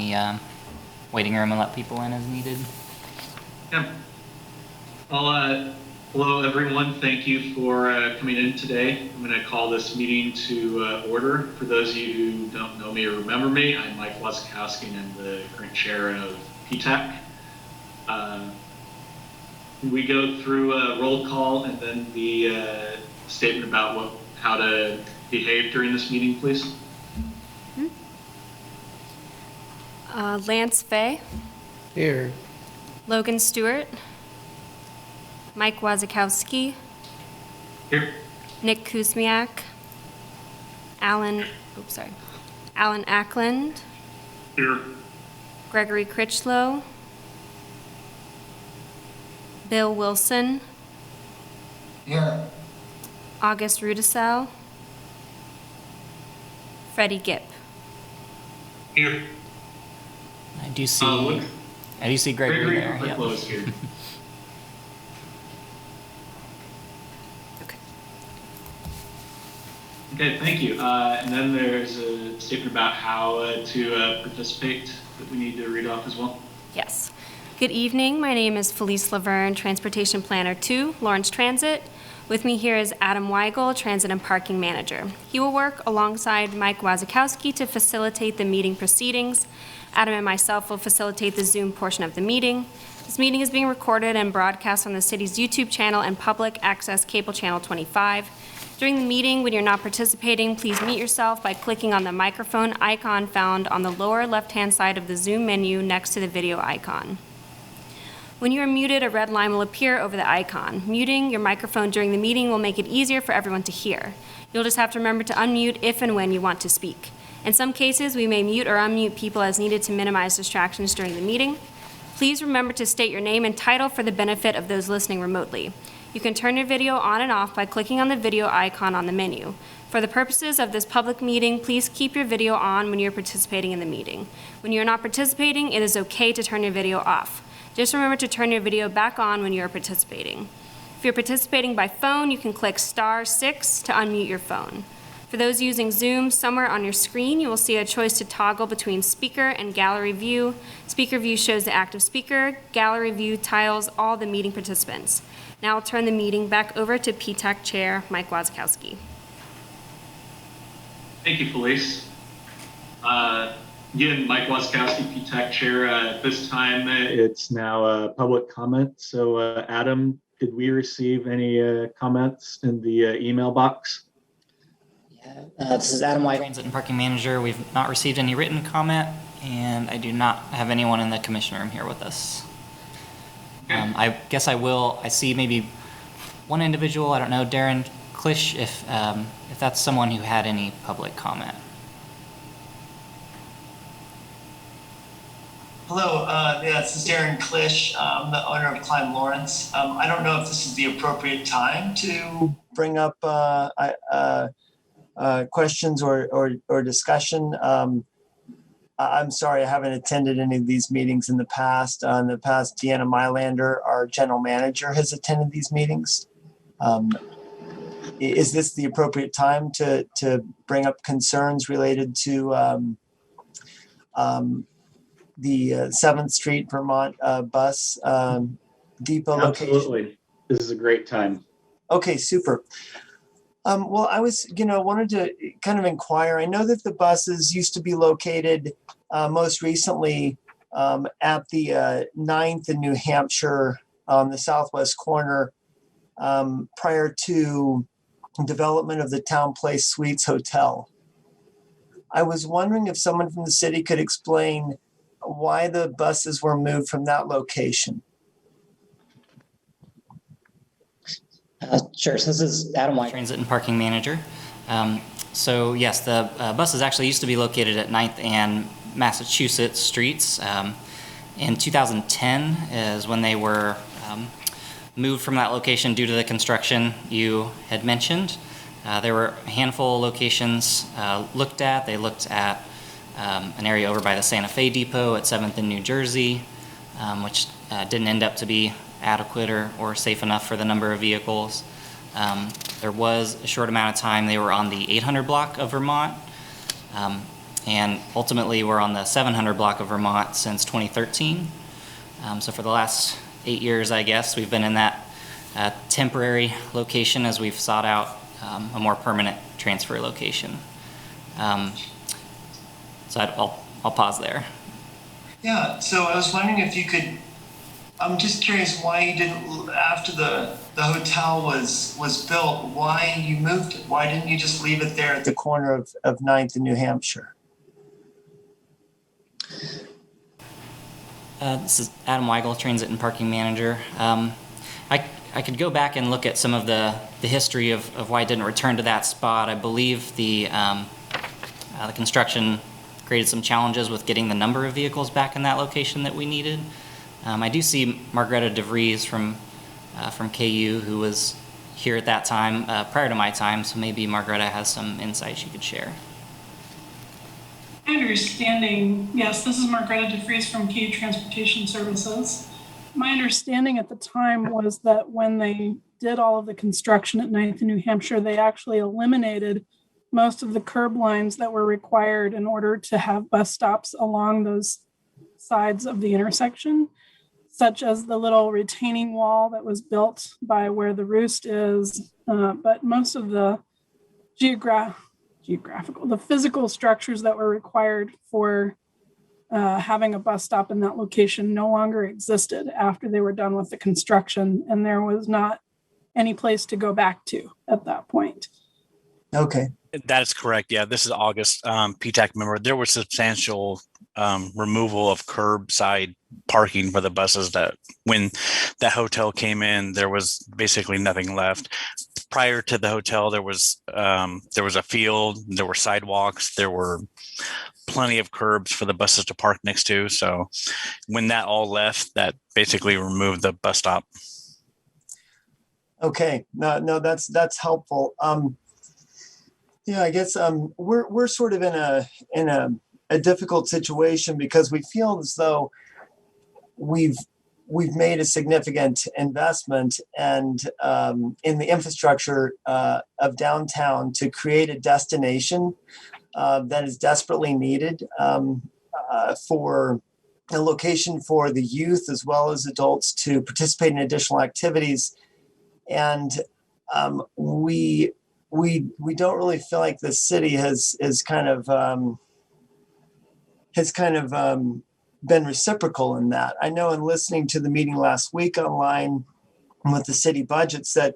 the waiting room and let people in as needed. Yeah. Well, hello everyone. Thank you for coming in today. I'm going to call this meeting to order. For those of you who don't know me or remember me, I'm Mike Wasikowski and I'm the current chair of PTAC. We go through a roll call and then the statement about how to behave during this meeting, please. Lance Fay. Here. Logan Stewart. Mike Wasikowski. Here. Nick Kuzmiak. Alan Ackland. Here. Gregory Critchlow. Bill Wilson. Here. August Rudisell. Freddy Gipp. Here. I do see Gregory there. Yep. Close here. Okay, thank you. And then there's a statement about how to participate that we need to read off as well. Yes. Good evening. My name is Felice Laverne, Transportation Planner 2, Lawrence Transit. With me here is Adam Weigel, Transit and Parking Manager. He will work alongside Mike Wasikowski to facilitate the meeting proceedings. Adam and myself will facilitate the Zoom portion of the meeting. This meeting is being recorded and broadcast on the city's YouTube channel and public access cable channel 25. During the meeting, when you're not participating, please mute yourself by clicking on the microphone icon found on the lower left-hand side of the Zoom menu next to the video icon. When you are muted, a red line will appear over the icon. Muting your microphone during the meeting will make it easier for everyone to hear. You'll just have to remember to unmute if and when you want to speak. In some cases, we may mute or unmute people as needed to minimize distractions during the meeting. Please remember to state your name and title for the benefit of those listening remotely. You can turn your video on and off by clicking on the video icon on the menu. For the purposes of this public meeting, please keep your video on when you're participating in the meeting. When you're not participating, it is okay to turn your video off. Just remember to turn your video back on when you are participating. If you're participating by phone, you can click *6 to unmute your phone. For those using Zoom, somewhere on your screen, you will see a choice to toggle between speaker and gallery view. Speaker view shows the active speaker. Gallery view tiles all the meeting participants. Now I'll turn the meeting back over to PTAC Chair Mike Wasikowski. Thank you, Felice. Again, Mike Wasikowski, PTAC Chair. At this time, it's now public comment. So, Adam, did we receive any comments in the email box? Yeah, this is Adam White. Transit and Parking Manager. We've not received any written comment, and I do not have anyone in the commission room here with us. Okay. I guess I will. I see maybe one individual. I don't know, Darren Klisch, if that's someone who had any public comment. Hello, this is Darren Klisch. I'm the owner of Climb Lawrence. I don't know if this is the appropriate time to bring up questions or discussion. I'm sorry, I haven't attended any of these meetings in the past. Deanna Mylander, our general manager, has attended these meetings. Is this the appropriate time to bring up concerns related to the 7th Street, Vermont bus depot location? Absolutely. This is a great time. Okay, super. Well, I wanted to kind of inquire. I know that the buses used to be located most recently at the 9th in New Hampshire on the southwest corner prior to development of the Town Place Suites Hotel. I was wondering if someone from the city could explain why the buses were moved from that location. Sure. So this is Adam White. Transit and Parking Manager. So yes, the buses actually used to be located at 9th and Massachusetts Streets. In 2010 is when they were moved from that location due to the construction you had mentioned. There were a handful of locations looked at. They looked at an area over by the Santa Fe Depot at 7th in New Jersey, which didn't end up to be adequate or safe enough for the number of vehicles. There was a short amount of time they were on the 800 block of Vermont. and ultimately we're on the 700 block of Vermont since 2013. So for the last 8 years, I guess, we've been in that temporary location as we've sought out a more permanent transfer location. So I'll pause there. Yeah, so I was wondering if you could, I'm just curious why you didn't, after the hotel was built, why you moved it? Why didn't you just leave it there at the corner of 9th and New Hampshire? This is Adam Weigel, Transit and Parking Manager. I could go back and look at some of the history of why I didn't return to that spot. I believe the construction created some challenges with getting the number of vehicles back in that location that we needed. I do see Margreta DeVries from KU, who was here at that time prior to my time, so maybe Margreta has some insights she could share. My understanding, yes, this is Margreta DeVries from KU Transportation Services. My understanding at the time was that when they did all of the construction at 9th and New Hampshire, they actually eliminated most of the curb lines that were required in order to have bus stops along those sides of the intersection, such as the little retaining wall that was built by where the roost is. But most of the the physical structures that were required for having a bus stop in that location no longer existed after they were done with the construction, and there was not any place to go back to at that point. Okay. That is correct. Yeah, this is August. PTAC member. There was substantial removal of curbside parking for the buses. That when that hotel came in, there was basically nothing left. Prior to the hotel, there was a field, there were sidewalks, there were plenty of curbs for the buses to park next to. So when that all left, that basically removed the bus stop. Okay. No, that's helpful. Yeah, I guess we're sort of in a difficult situation because we feel as though we've made a significant investment and in the infrastructure of downtown to create a destination that is desperately needed for a location for the youth as well as adults to participate in additional activities. And we don't really feel like the city has kind of been reciprocal in that. I know in listening to the meeting last week online with the city budgets that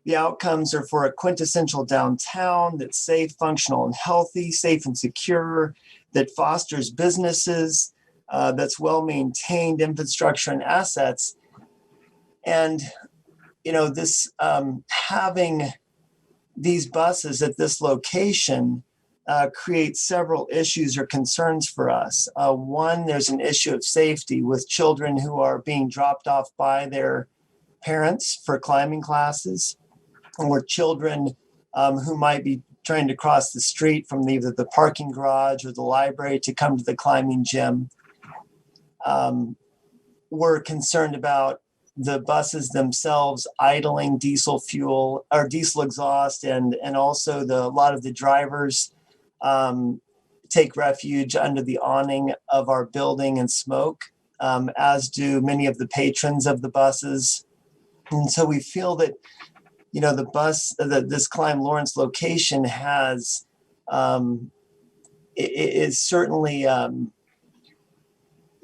the outcomes are for a quintessential downtown that's safe, functional, and healthy, safe and secure, that fosters businesses, that's well-maintained infrastructure and assets. And, this having these buses at this location creates several issues or concerns for us. One, there's an issue of safety with children who are being dropped off by their parents for climbing classes, or children who might be trying to cross the street from either the parking garage or the library to come to the climbing gym. We're concerned about the buses themselves idling diesel fuel or diesel exhaust, and also a lot of the drivers take refuge under the awning of our building and smoke, as do many of the patrons of the buses. And so we feel that, this Climb Lawrence location has, is certainly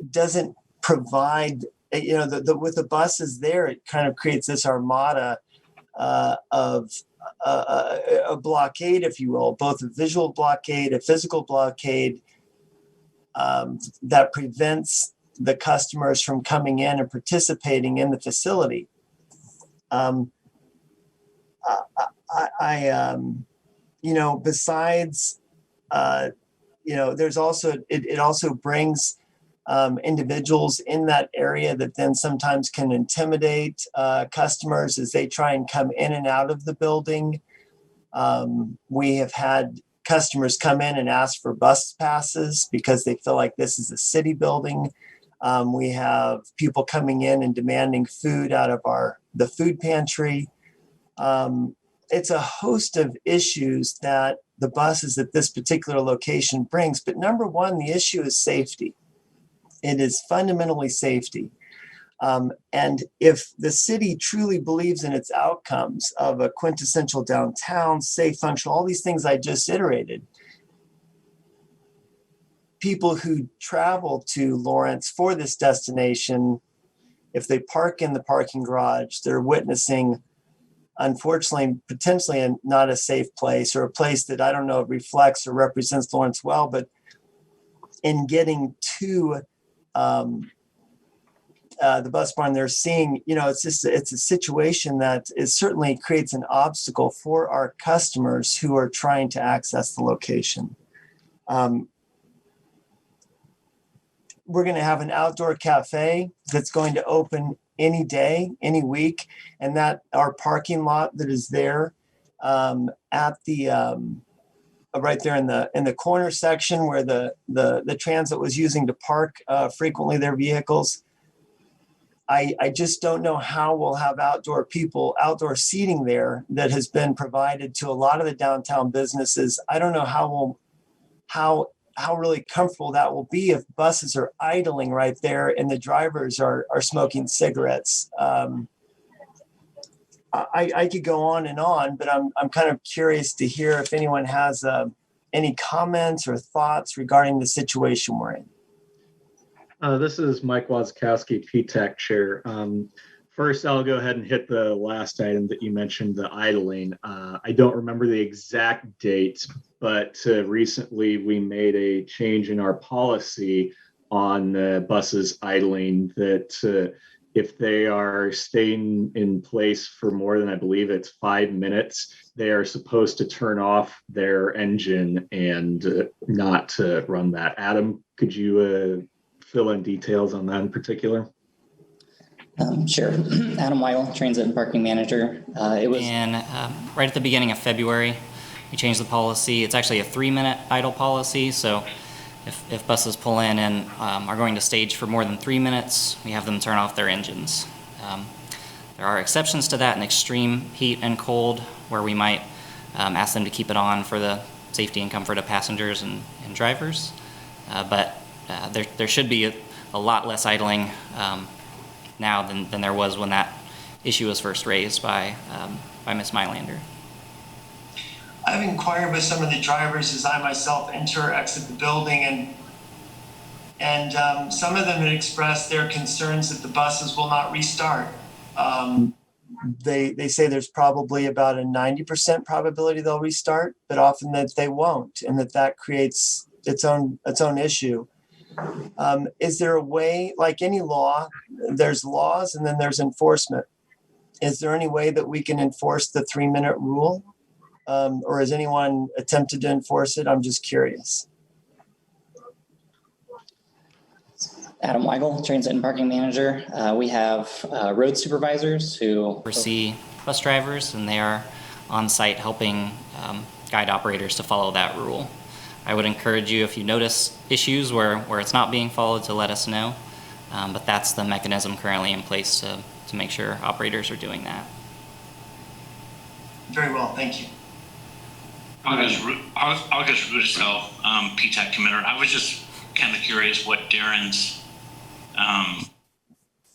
doesn't provide, with the buses there, it kind of creates this armada of a blockade, if you will, both a visual blockade, a physical blockade that prevents the customers from coming in and participating in the facility. Besides, there's also, it also brings individuals in that area that then sometimes can intimidate customers as they try and come in and out of the building. We have had customers come in and ask for bus passes because they feel like this is a city building. We have people coming in and demanding food out of the food pantry. It's a host of issues that the buses that this particular location brings. But number one, the issue is safety. It is fundamentally safety. And if the city truly believes in its outcomes of a quintessential downtown, safe, functional, all these things I just iterated, people who travel to Lawrence for this destination, if they park in the parking garage, they're witnessing, unfortunately, potentially not a safe place, or a place that I don't know reflects or represents Lawrence well, but in getting to the bus barn, they're seeing, it's a situation that certainly creates an obstacle for our customers who are trying to access the location. We're going to have an outdoor cafe that's going to open any day, any week, and that our parking lot that is there at the right there in the corner section where the transit was using to park frequently their vehicles. I just don't know how we'll have outdoor seating there that has been provided to a lot of the downtown businesses. I don't know how really comfortable that will be if buses are idling right there and the drivers are smoking cigarettes. I could go on and on, but I'm kind of curious to hear if anyone has any comments or thoughts regarding the situation we're in. This is Mike Wazakowski, PTAC chair. First, I'll go ahead and hit the last item that you mentioned, the idling. I don't remember the exact date, but recently we made a change in our policy on buses idling that if they are staying in place for more than, I believe it's 5 minutes, they are supposed to turn off their engine and not run that. Adam, could you fill in details on that in particular? Sure. Adam Weigel, Transit and Parking Manager. It was right at the beginning of February, we changed the policy. It's actually a 3-minute idle policy, so if buses pull in and are going to stage for more than 3 minutes, we have them turn off their engines. There are exceptions to that in extreme heat and cold, where we might ask them to keep it on for the safety and comfort of passengers and drivers. But there should be a lot less idling now than there was when that issue was first raised by Ms. Mylander. I've inquired with some of the drivers as I myself enter or exit the building, and some of them had expressed their concerns that the buses will not restart. They say there's probably about a 90% probability they'll restart, but often that they won't, and that creates its own issue. Is there a way, like any law, there's laws and then there's enforcement? Is there any way that we can enforce the 3-minute rule? Or has anyone attempted to enforce it? I'm just curious. Adam Weigel, Transit and Parking Manager. We have road supervisors who oversee bus drivers, and they are on site helping guide operators to follow that rule. I would encourage you, if you notice issues where it's not being followed, to let us know. But that's the mechanism currently in place to make sure operators are doing that. Very well, thank you. August Rudisell, PTAC committer. I was just kind of curious what Darren's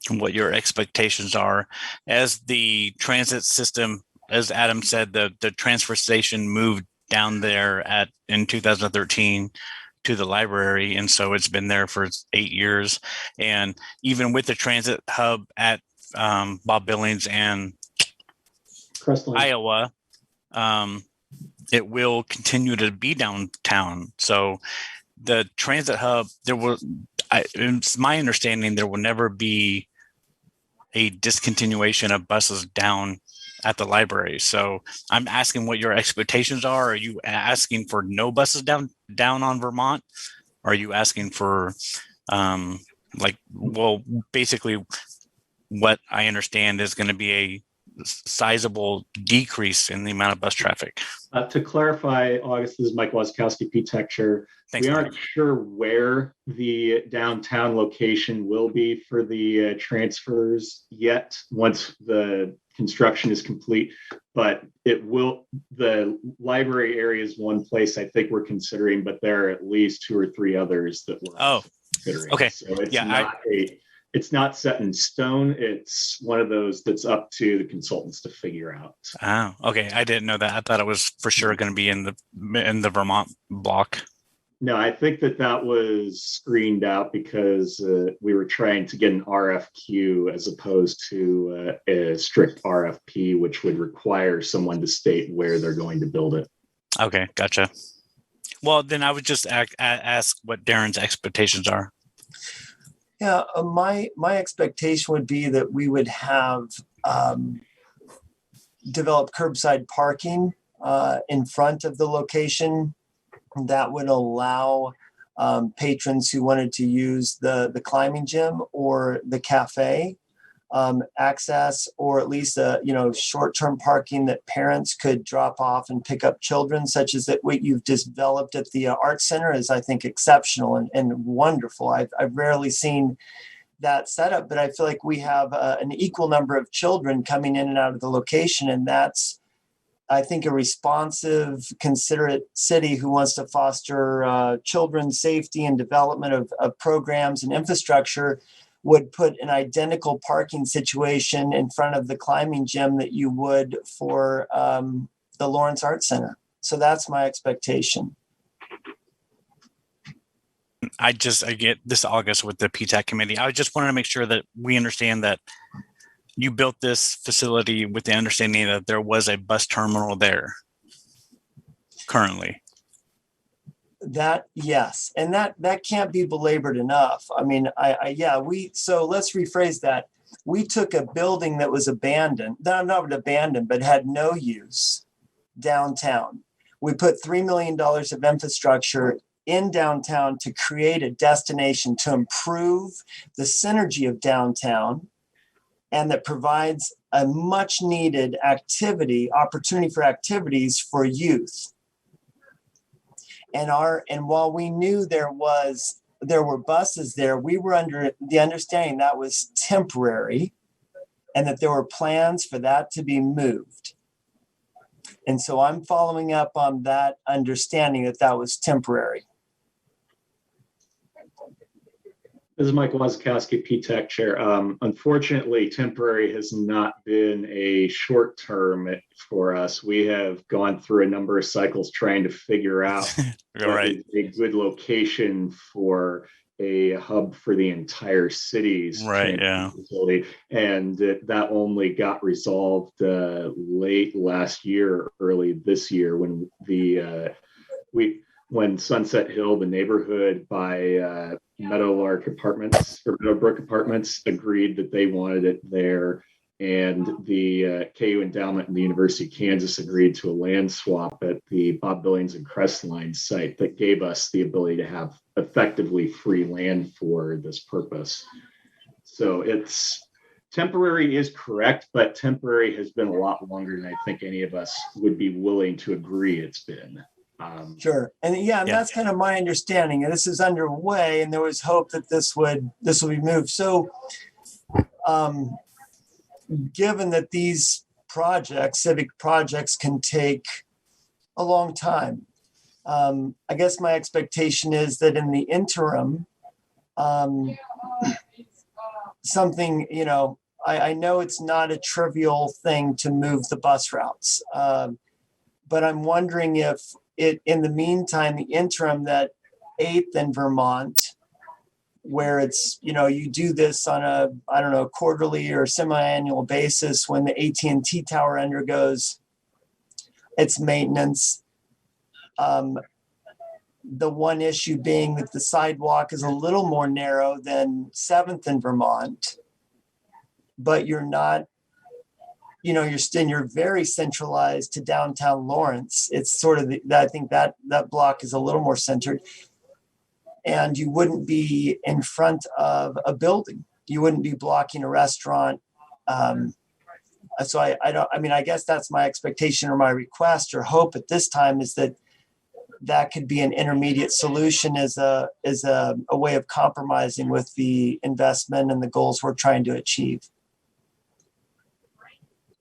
what your expectations are as the transit system, as Adam said, the transfer station moved down there in 2013 to the library, and so it's been there for 8 years. And even with the transit hub at Bob Billings and Crestline, Iowa, it will continue to be downtown. So the transit hub, it's my understanding there will never be a discontinuation of buses down at the library. So I'm asking what your expectations are. Are you asking for no buses down on Vermont? Are you asking for basically what I understand is going to be a sizable decrease in the amount of bus traffic? To clarify, August, this is Mike Wazakowski, PTAC chair. Thanks, we aren't sure where the downtown location will be for the transfers yet. Once the construction is complete, but the library area is one place I think we're considering, but there are at least 2 or 3 others that we're considering. Okay. So it's not set in stone. It's one of those that's up to the consultants to figure out. Oh, okay. I didn't know that. I thought it was for sure going to be in the Vermont block. No, I think that was screened out because we were trying to get an RFQ as opposed to a strict RFP, which would require someone to state where they're going to build it. Okay, gotcha. Well, then I would just ask what Darren's expectations are. Yeah, my expectation would be that we would have developed curbside parking in front of the location that would allow patrons who wanted to use the climbing gym or the cafe access, or at least short-term parking that parents could drop off and pick up children, such as that what you've developed at the art center is, I think, exceptional and wonderful. I've rarely seen that setup, but I feel like we have an equal number of children coming in and out of the location, and that's, I think, a responsive, considerate city who wants to foster children's safety and development of programs and infrastructure would put an identical parking situation in front of the climbing gym that you would for the Lawrence Art Center. So that's my expectation. I get this August with the PTAC committee. I just wanted to make sure that we understand that you built this facility with the understanding that there was a bus terminal there currently. That, yes. And that can't be belabored enough. I mean, so let's rephrase that. We took a building that was abandoned, not abandoned, but had no use downtown. We put $3 million of infrastructure in downtown to create a destination to improve the synergy of downtown, and that provides a much needed opportunity for activities for youth. And while we knew there were buses there, we were under the understanding that was temporary and that there were plans for that to be moved. And so I'm following up on that understanding that was temporary. This is Mike Wazakowski, PTAC chair. Unfortunately, temporary has not been a short term for us. We have gone through a number of cycles trying to figure out Right. a good location for a hub for the entire city's facility. And that only got resolved late last year, early this year, when when Sunset Hill, the neighborhood by Meadowbrook Apartments, agreed that they wanted it there, and the KU Endowment and the University of Kansas agreed to a land swap at the Bob Billings and Crestline site that gave us the ability to have effectively free land for this purpose. So it's temporary is correct, but temporary has been a lot longer than I think any of us would be willing to agree it's been. Sure. And that's kind of my understanding. And this is underway, and there was hope that this will be moved. So given that these civic projects can take a long time, I guess my expectation is that in the interim, something, I know it's not a trivial thing to move the bus routes, but I'm wondering if in the meantime, the interim, that 8th in Vermont, where it's, you do this on a, quarterly or semi-annual basis when the AT&T tower undergoes its maintenance. The one issue being that the sidewalk is a little more narrow than 7th in Vermont, but you're not, you're very centralized to downtown Lawrence. It's sort of, I think that block is a little more centered, and you wouldn't be in front of a building. You wouldn't be blocking a restaurant. So I guess that's my expectation or my request or hope at this time, is that could be an intermediate solution as a way of compromising with the investment and the goals we're trying to achieve.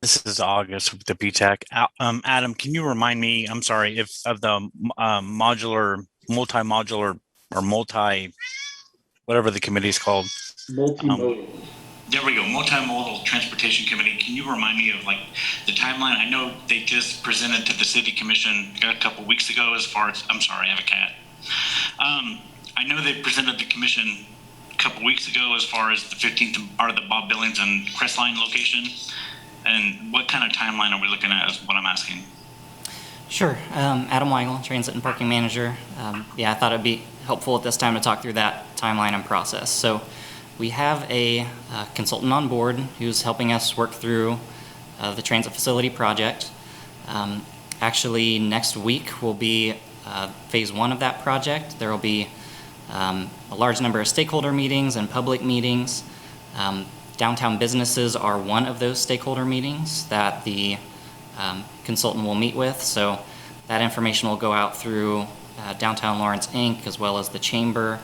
This is August with the PTAC. Adam, can you remind me, I'm sorry, if of the multi-modular or whatever the committee is called? Multimodal. There we go. Multimodal Transportation Committee. Can you remind me of like the timeline? I know they just presented to the City Commission a couple weeks ago as far as, I'm sorry, I have a cat. I know they presented the commission a couple weeks ago as far as the 15th or the Bob Billings and Crestline location. And what kind of timeline are we looking at is what I'm asking. Sure. Adam Weigel, Transit and Parking Manager. Yeah, I thought it'd be helpful at this time to talk through that timeline and process. So we have a consultant on board who's helping us work through the transit facility project. Actually, next week will be phase 1 of that project. There will be a large number of stakeholder meetings and public meetings. Downtown businesses are one of those stakeholder meetings that the consultant will meet with. So that information will go out through Downtown Lawrence Inc., as well as the Chamber,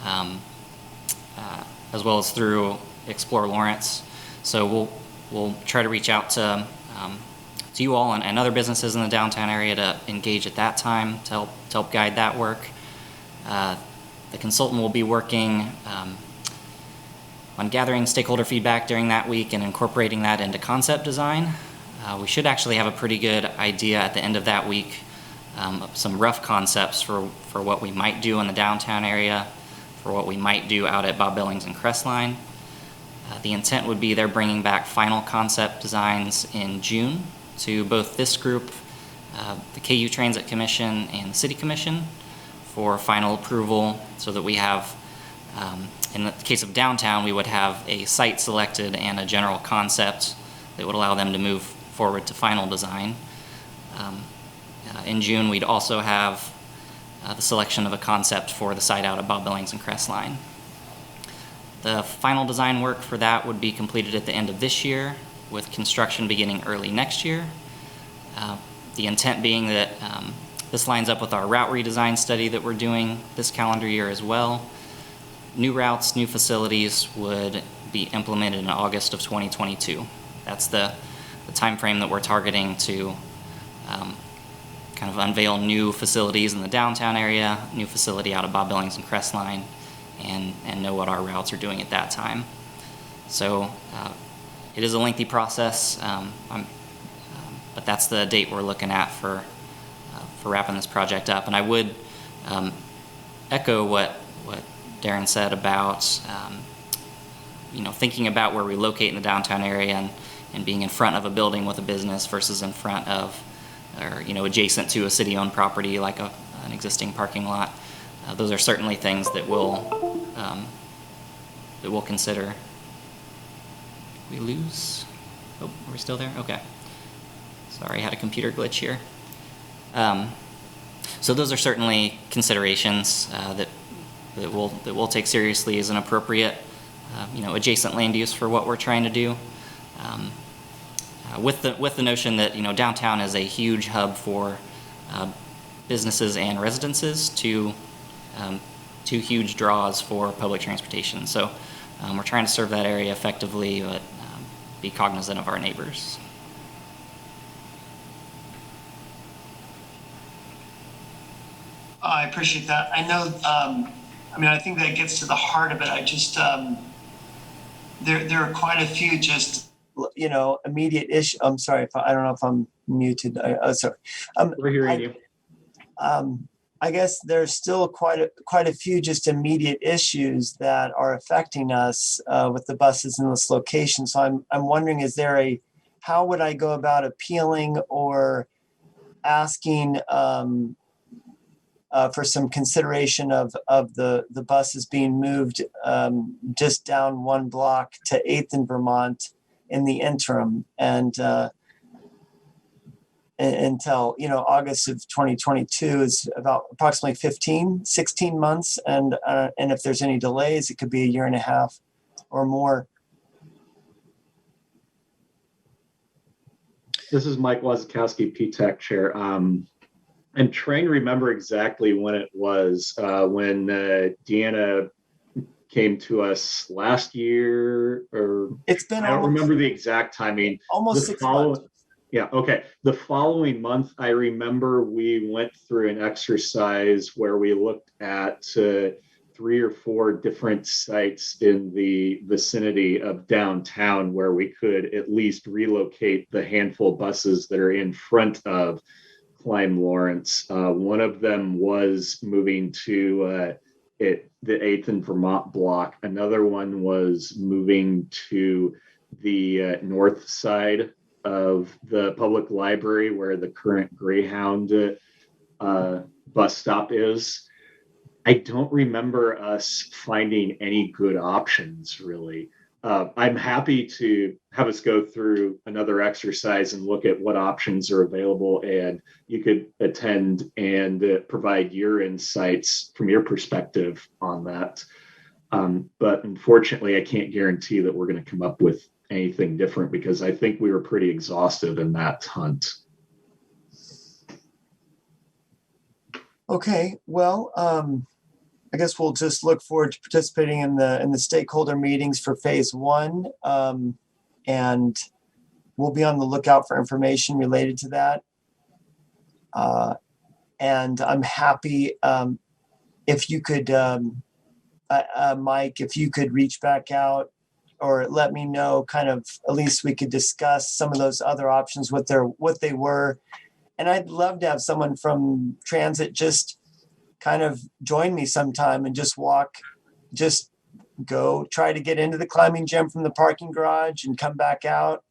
as well as through Explore Lawrence. So we'll try to reach out to you all and other businesses in the downtown area to engage at that time to help guide that work. The consultant will be working on gathering stakeholder feedback during that week and incorporating that into concept design. We should actually have a pretty good idea at the end of that week of some rough concepts for what we might do in the downtown area, for what we might do out at Bob Billings and Crestline. The intent would be they're bringing back final concept designs in June to both this group, the KU Transit Commission and the City Commission, for final approval, so that we have, in the case of downtown, we would have a site selected and a general concept that would allow them to move forward to final design. In June, we'd also have the selection of a concept for the site out at Bob Billings and Crestline. The final design work for that would be completed at the end of this year, with construction beginning early next year. The intent being that this lines up with our route redesign study that we're doing this calendar year as well. New routes, new facilities would be implemented in August of 2022. That's the time frame that we're targeting to kind of unveil new facilities in the downtown area, new facility out of Bob Billings and Crestline, and know what our routes are doing at that time. So it is a lengthy process, but that's the date we're looking at for wrapping this project up. And I would echo what Darren said about thinking about where we locate in the downtown area and being in front of a building with a business versus in front of or adjacent to a city-owned property like an existing parking lot. Those are certainly things that we'll consider. We lose? Oh, are we still there? Okay. Sorry, I had a computer glitch here. So those are certainly considerations that we'll take seriously as an appropriate, adjacent land use for what we're trying to do. With the notion that downtown is a huge hub for businesses and residences, two huge draws for public transportation. So we're trying to serve that area effectively, but be cognizant of our neighbors. I appreciate that. I know, I think that gets to the heart of it. I just, there are quite a few just, immediate issue. I'm sorry if I don't know if I'm muted. Sorry. We're hearing you. I guess there's still quite a few just immediate issues that are affecting us with the buses in this location. So I'm wondering, how would I go about appealing or asking for some consideration of the buses being moved just down one block to 8th and Vermont in the interim, and until August of 2022 is about approximately 16 months, and if there's any delays, it could be a year and a half or more. This is Mike Wazakowski, PTAC chair. I'm trying to remember exactly when it was when Deanna came to us last year, or It's been I don't almost, remember the exact timing. almost The 6 follow- months. Yeah, okay. The following month, I remember we went through an exercise where we looked at 3 or 4 different sites in the vicinity of downtown where we could at least relocate the handful of buses that are in front of Climb Lawrence. One of them was moving to the 8th and Vermont block. Another one was moving to the north side of the public library where the current Greyhound bus stop is. I don't remember us finding any good options, really. I'm happy to have us go through another exercise and look at what options are available, and you could attend and provide your insights from your perspective on that. But unfortunately, I can't guarantee that we're going to come up with anything different because I think we were pretty exhaustive in that hunt. Okay, well, I guess we'll just look forward to participating in the stakeholder meetings for phase 1, and we'll be on the lookout for information related to that. And I'm happy if you could, Mike, if you could reach back out or let me know, kind of, at least we could discuss some of those other options, what they were. And I'd love to have someone from transit just kind of join me sometime and just go try to get into the climbing gym from the parking garage and come back out,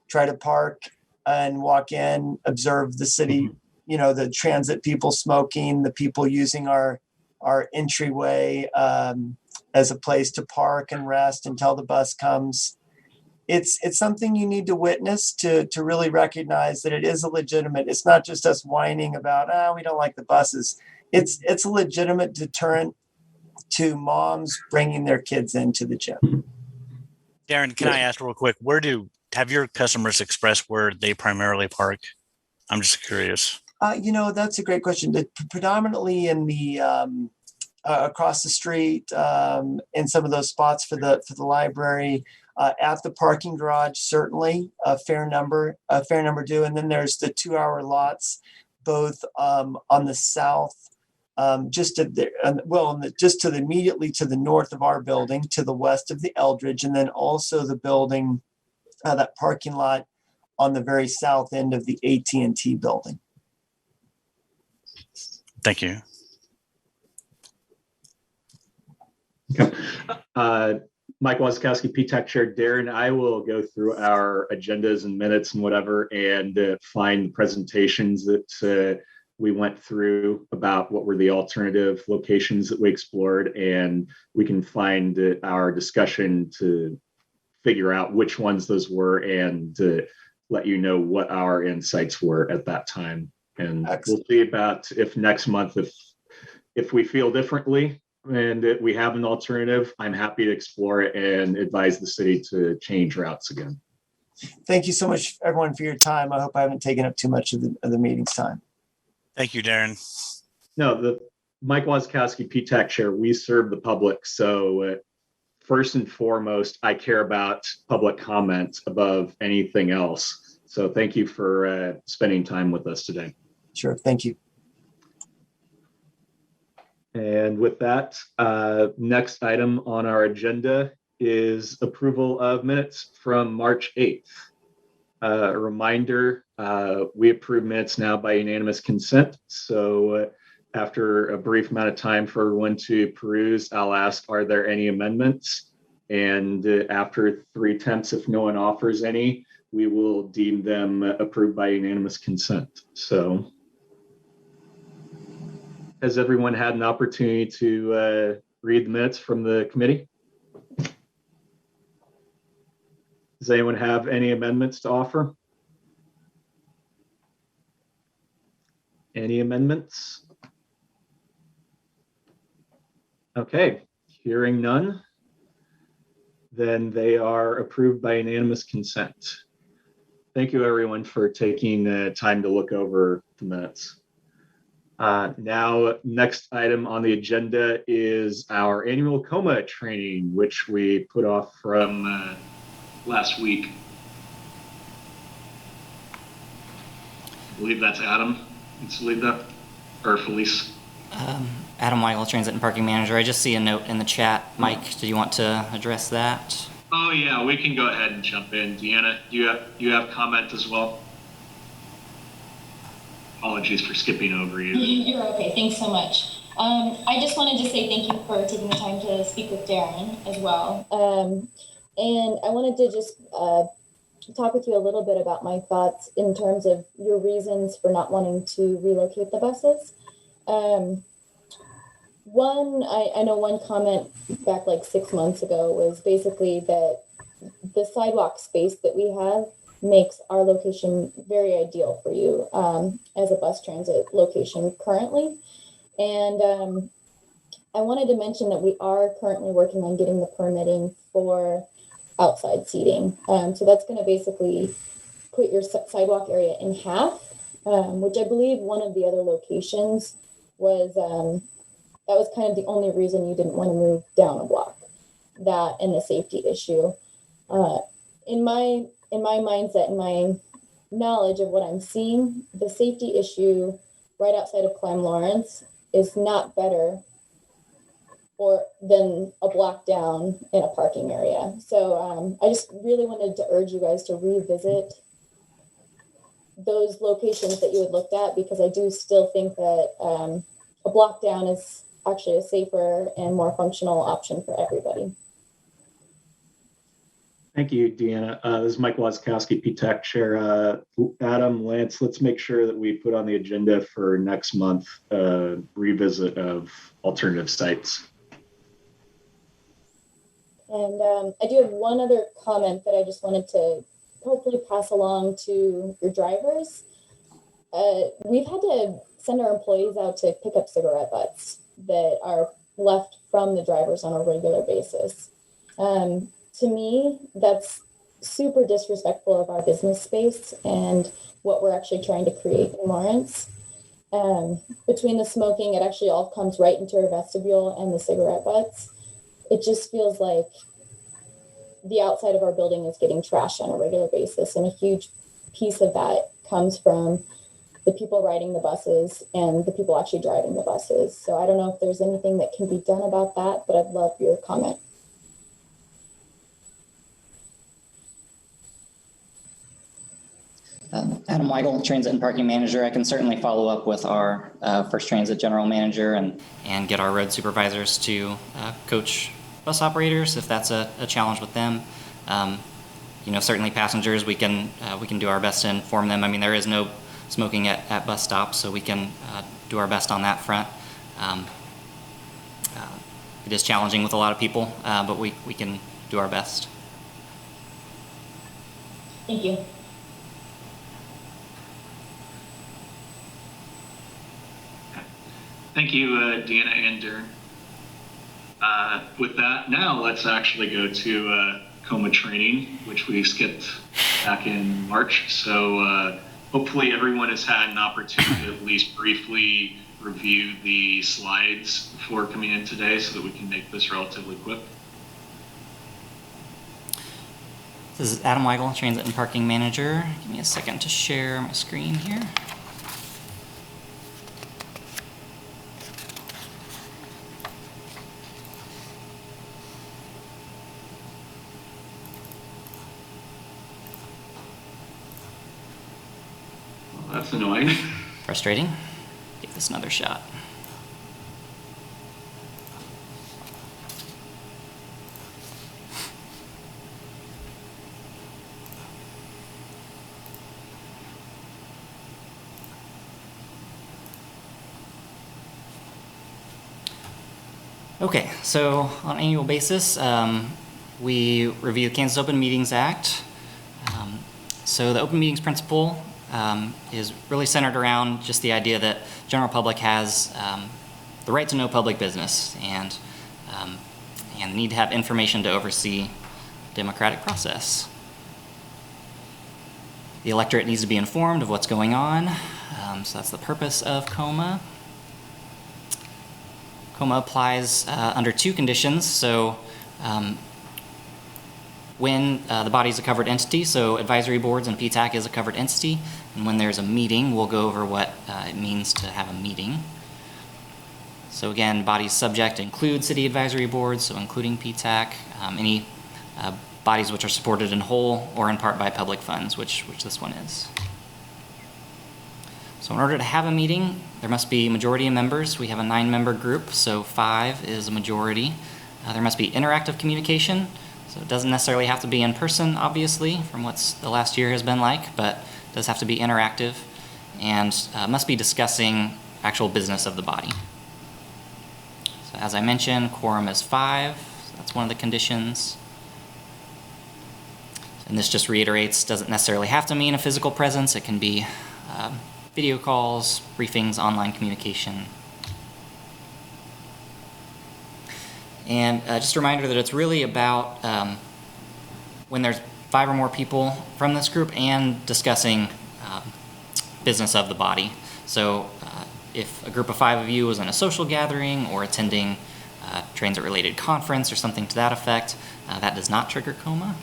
try to park and walk in, observe the city, the transit people smoking, the people using our entryway as a place to park and rest until the bus comes. It's something you need to witness to really recognize that it is a legitimate. It's not just us whining about, we don't like the buses. It's a legitimate deterrent to moms bringing their kids into the gym. Darren, can I ask real quick, have your customers expressed where they primarily park? I'm just curious. That's a great question. Predominantly in the across the street, in some of those spots for the library, at the parking garage, certainly a fair number do. And then there's the 2-hour lots, both on the south, just to the immediately to the north of our building, to the west of the Eldridge, and then also the building, that parking lot on the very south end of the AT&T building. Thank you. Okay. Mike Wazakowski, PTAC Chair. Darren, I will go through our agendas and minutes and whatever and find presentations that we went through about what were the alternative locations that we explored, and we can find our discussion to figure out which ones those were and let you know what our insights were at that time. And Excellent. We'll see about if next month, if we feel differently and we have an alternative, I'm happy to explore it and advise the city to change routes again. Thank you so much, everyone, for your time. I hope I haven't taken up too much of the meeting's time. Thank you, Darren. No, Mike Wazakowski, PTAC Chair, we serve the public. So first and foremost, I care about public comment above anything else. So thank you for spending time with us today. Sure, thank you. And with that, next item on our agenda is approval of minutes from March 8th. A reminder, we approve minutes now by unanimous consent. So after a brief amount of time for everyone to peruse, I'll ask, are there any amendments? And after 3 attempts, if no one offers any, we will deem them approved by unanimous consent. So has everyone had an opportunity to read the minutes from the committee? Does anyone have any amendments to offer? Any amendments? Okay, hearing none, then they are approved by unanimous consent. Thank you, everyone, for taking time to look over the minutes. Now, next item on the agenda is our annual KOMA training, which we put off from last week. I believe that's Adam. Let's leave that, or Felice. Adam Weigel, Transit and Parking Manager. I just see a note in the chat. Mike, do you want to address that? Oh yeah, we can go ahead and jump in. Deanna, you have comment as well? Apologies for skipping over you. You're okay. Thanks so much. I just wanted to say thank you for taking the time to speak with Darren as well. And I wanted to just talk with you a little bit about my thoughts in terms of your reasons for not wanting to relocate the buses. I know one comment back like 6 months ago was basically that the sidewalk space that we have makes our location very ideal for you as a bus transit location currently. And I wanted to mention that we are currently working on getting the permitting for outside seating. So that's going to basically put your sidewalk area in half, which I believe one of the other locations was, that was kind of the only reason you didn't want to move down a block, that and the safety issue. In my mindset and my knowledge of what I'm seeing, the safety issue right outside of Clem Lawrence is not better than a block down in a parking area. So I just really wanted to urge you guys to revisit those locations that you had looked at, because I do still think that a block down is actually a safer and more functional option for everybody. Thank you, Deanna. This is Mike Wazkowski, PTAC Chair. Adam, Lance, let's make sure that we put on the agenda for next month revisit of alternative sites. And I do have one other comment that I just wanted to hopefully pass along to your drivers. We've had to send our employees out to pick up cigarette butts that are left from the drivers on a regular basis. To me, that's super disrespectful of our business space and what we're actually trying to create in Lawrence. Between the smoking, it actually all comes right into our vestibule, and the cigarette butts. It just feels like the outside of our building is getting trashed on a regular basis. And a huge piece of that comes from the people riding the buses and the people actually driving the buses. So I don't know if there's anything that can be done about that, but I'd love your comment. Adam Weigel, Transit and Parking Manager. I can certainly follow up with our First Transit General Manager and get our road supervisors to coach bus operators if that's a challenge with them. Certainly passengers, we can do our best to inform them. I mean, there is no smoking at bus stops, so we can do our best on that front. It is challenging with a lot of people, but we can do our best. Thank you. Thank you, Deanna and Darren. With that, now let's actually go to KOMA training, which we skipped back in March. So hopefully everyone has had an opportunity to at least briefly review the slides before coming in today so that we can make this relatively quick. This is Adam Weigel, Transit and Parking Manager. Give me a second to share my screen here. That's annoying. Frustrating. Give this another shot. Okay, so on an annual basis, we review the Kansas Open Meetings Act. So the open meetings principle is really centered around just the idea that general public has the right to know public business and the need to have information to oversee the democratic process. The electorate needs to be informed of what's going on, so that's the purpose of KOMA. KOMA applies under two conditions. So when the body is a covered entity, so advisory boards and PTAC is a covered entity, and when there's a meeting, we'll go over what it means to have a meeting. So again, bodies subject include city advisory boards, so including PTAC, any bodies which are supported in whole or in part by public funds, which this one is. So in order to have a meeting, there must be a majority of members. We have a 9-member group, so 5 is a majority. There must be interactive communication. So it doesn't necessarily have to be in person, obviously, from what the last year has been like, but it does have to be interactive and must be discussing actual business of the body. So as I mentioned, quorum is 5. So that's one of the conditions. And this just reiterates, doesn't necessarily have to mean a physical presence. It can be video calls, briefings, online communication. And just a reminder that it's really about when there's 5 or more people from this group and discussing business of the body. So if a group of 5 of you was in a social gathering or attending a transit-related conference or something to that effect, that does not trigger KOMA.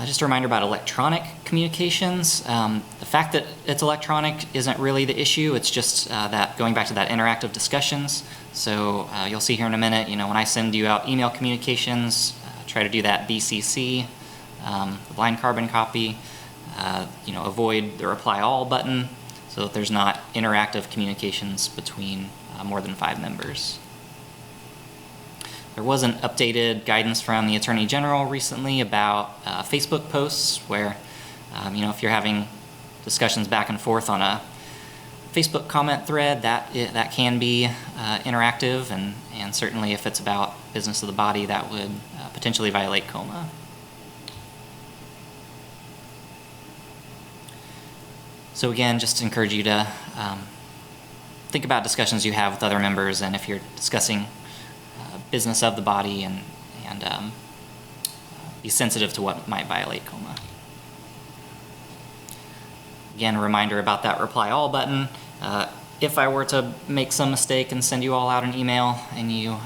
Just a reminder about electronic communications. The fact that it's electronic isn't really the issue. It's just that going back to that interactive discussions. So you'll see here in a minute, when I send you out email communications, try to do that BCC, the blind carbon copy, avoid the reply all button so that there's not interactive communications between more than 5 members. There was an updated guidance from the Attorney General recently about Facebook posts where, if you're having discussions back and forth on a Facebook comment thread, that can be interactive, and certainly if it's about business of the body, that would potentially violate KOMA. So again, just encourage you to think about discussions you have with other members, and if you're discussing business of the body and be sensitive to what might violate KOMA. Again, a reminder about that reply all button. If I were to make some mistake and send you all out an email and you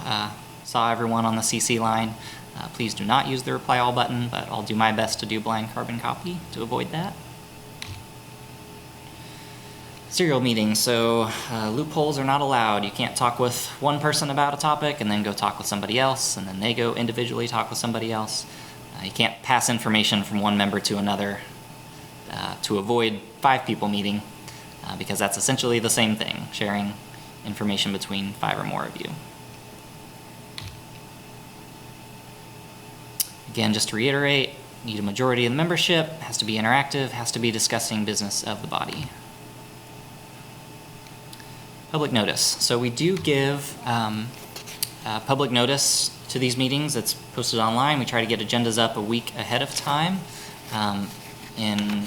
saw everyone on the CC line, please do not use the reply all button, but I'll do my best to do blind carbon copy to avoid that. Serial meetings, so loopholes are not allowed. You can't talk with one person about a topic and then go talk with somebody else, and then they go individually talk with somebody else. You can't pass information from one member to another to avoid 5 people meeting, because that's essentially the same thing, sharing information between 5 or more of you. Again, just to reiterate, need a majority of the membership, has to be interactive, has to be discussing business of the body. Public notice. So we do give public notice to these meetings. It's posted online. We try to get agendas up a week ahead of time. In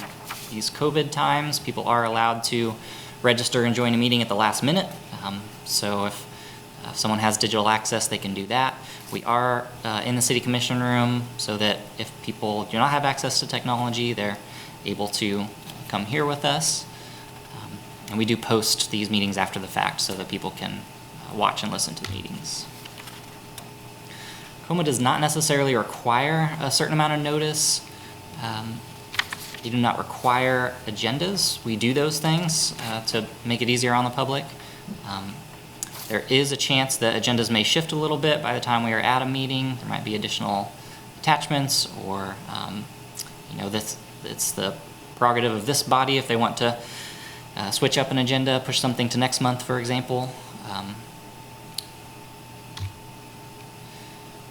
these COVID times, people are allowed to register and join a meeting at the last minute. So if someone has digital access, they can do that. We are in the City Commission room so that if people do not have access to technology, they're able to come here with us. And we do post these meetings after the fact so that people can watch and listen to the meetings. KOMA does not necessarily require a certain amount of notice. You do not require agendas. We do those things to make it easier on the public. There is a chance that agendas may shift a little bit by the time we are at a meeting. There might be additional attachments, or it's the prerogative of this body if they want to switch up an agenda, push something to next month, for example.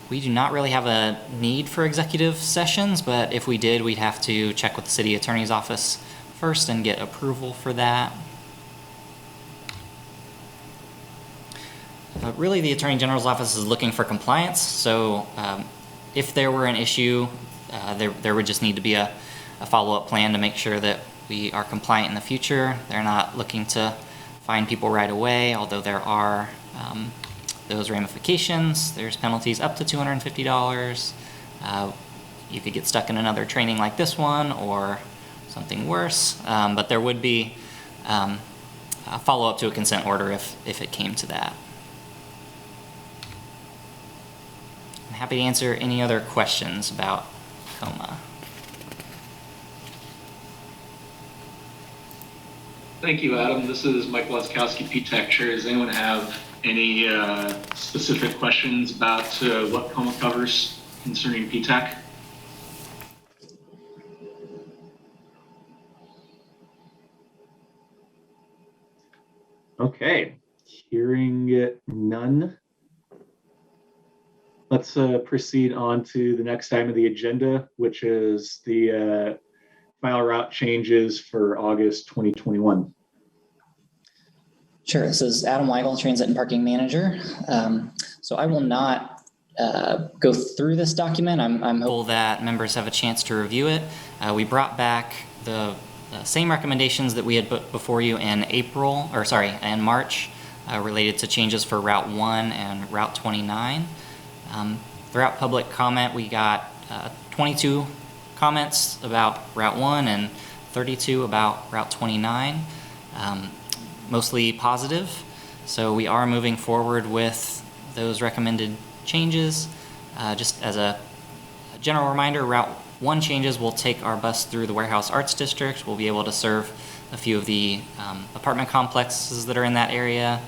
We do not really have a need for executive sessions, but if we did, we'd have to check with the city attorney's office first and get approval for that. But really, the Attorney General's office is looking for compliance, so if there were an issue, there would just need to be a follow-up plan to make sure that we are compliant in the future. They're not looking to fine people right away, although there are those ramifications. There's penalties up to $250. You could get stuck in another training like this one or something worse, but there would be follow up to a consent order if it came to that. I'm happy to answer any other questions about KOMA. Thank you, Adam. This is Mike Wasikowski, PTAC Chair. Does anyone have any specific questions about what KOMA covers concerning PTAC? Okay, hearing none. Let's proceed on to the next item of the agenda, which is the final route changes for August 2021. Sure. This is Adam Weigel, Transit and Parking Manager. So I will not go through this document. I'm hopeful that members have a chance to review it. We brought back the same recommendations that we had put before you in in March, related to changes for Route 1 and Route 29. Throughout public comment, we got 22 comments about Route 1 and 32 about Route 29, mostly positive. So we are moving forward with those recommended changes. Just as a general reminder, Route 1 changes will take our bus through the Warehouse Arts District. We'll be able to serve a few of the apartment complexes that are in that area,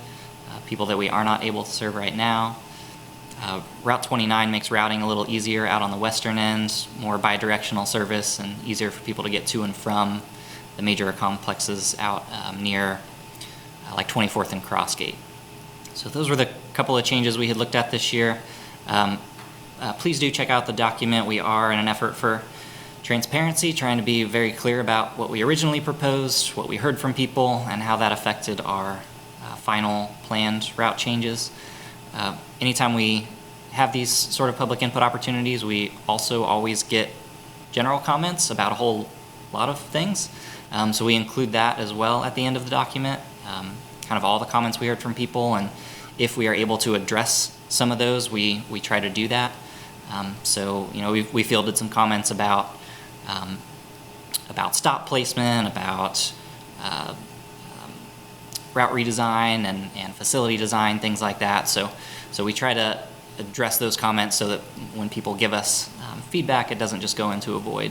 people that we are not able to serve right now. Route 29 makes routing a little easier out on the western end, more bi-directional service and easier for people to get to and from the major complexes out near like 24th and Crossgate. So those were the couple of changes we had looked at this year. Please do check out the document. We are in an effort for transparency, trying to be very clear about what we originally proposed, what we heard from people, and how that affected our final planned route changes. Anytime we have these sort of public input opportunities, we also always get general comments about a whole lot of things. So we include that as well at the end of the document, kind of all the comments we heard from people, and if we are able to address some of those, we try to do that. So, you know, we fielded some comments about stop placement, about route redesign and facility design, things like that. So we try to address those comments so that when people give us feedback, it doesn't just go into a void.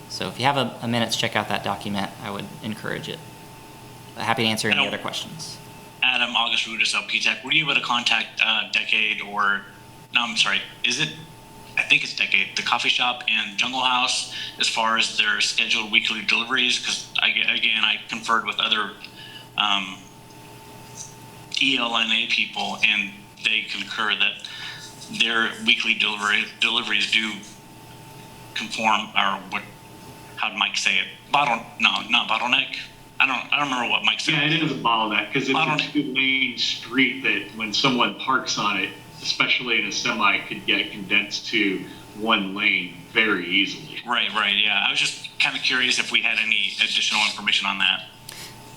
So if you have a minute to check out that document, I would encourage it. Happy to answer any other questions. Adam, August Rudis, PTAC, were you able to contact Decade I think it's Decade, the coffee shop and Jungle House, as far as their scheduled weekly deliveries? Because I conferred with other ELNA people, and they concur that their weekly deliveries do conform, or how did Mike say it? Not bottleneck. I don't remember what Mike said. Yeah, it is a bottleneck because it's a two-lane street that when someone parks on it, especially in a semi, could get condensed to one lane very easily. Right, yeah. I was just kind of curious if we had any additional information on that.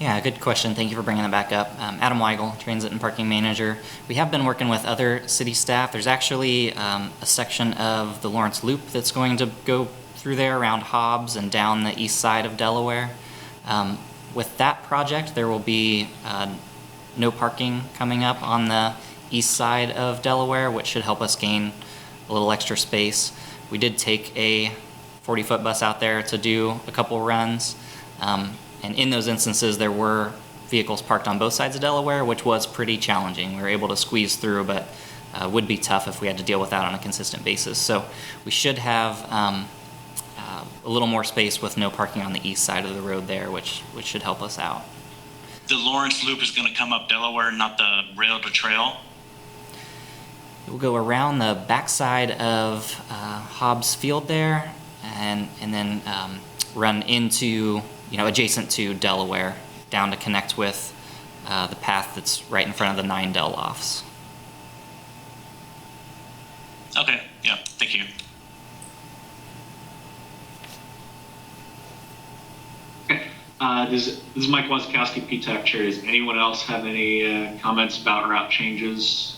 Yeah, good question. Thank you for bringing that back up. Adam Weigel, Transit and Parking Manager. We have been working with other city staff. There's actually a section of the Lawrence Loop that's going to go through there around Hobbs and down the east side of Delaware. With that project, there will be no parking coming up on the east side of Delaware, which should help us gain a little extra space. We did take a 40-foot bus out there to do a couple runs. And in those instances, there were vehicles parked on both sides of Delaware, which was pretty challenging. We were able to squeeze through, but would be tough if we had to deal with that on a consistent basis. So we should have a little more space with no parking on the east side of the road there, which should help us out. The Lawrence Loop is going to come up Delaware, not the rail to trail? We'll go around the backside of Hobbs Field there, and then run into, adjacent to Delaware, down to connect with the path that's right in front of the 9 Del lofts. Okay, yeah, thank you. This is Mike Wasikowski, PTAC Chair. Does anyone else have any comments about route changes?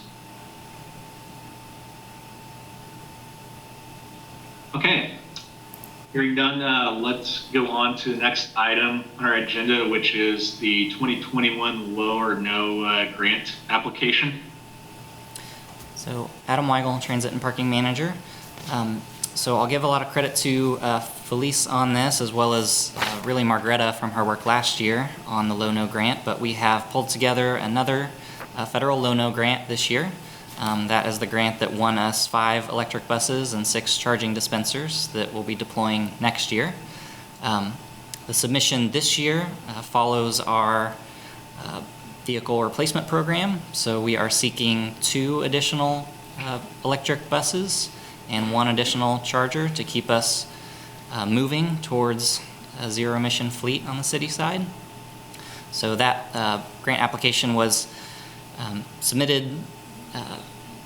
Okay. Hearing none, let's go on to the next item on our agenda, which is the 2021 Low or No grant application. So Adam Weigel, Transit and Parking Manager. So I'll give a lot of credit to Felice on this, as well as really Margreta from her work last year on the Low No grant, but we have pulled together another federal Low No grant this year. That is the grant that won us 5 electric buses and 6 charging dispensers that we'll be deploying next year. The submission this year follows our vehicle replacement program. So we are seeking 2 additional electric buses and 1 additional charger to keep us moving towards a zero emission fleet on the city side. So that grant application was submitted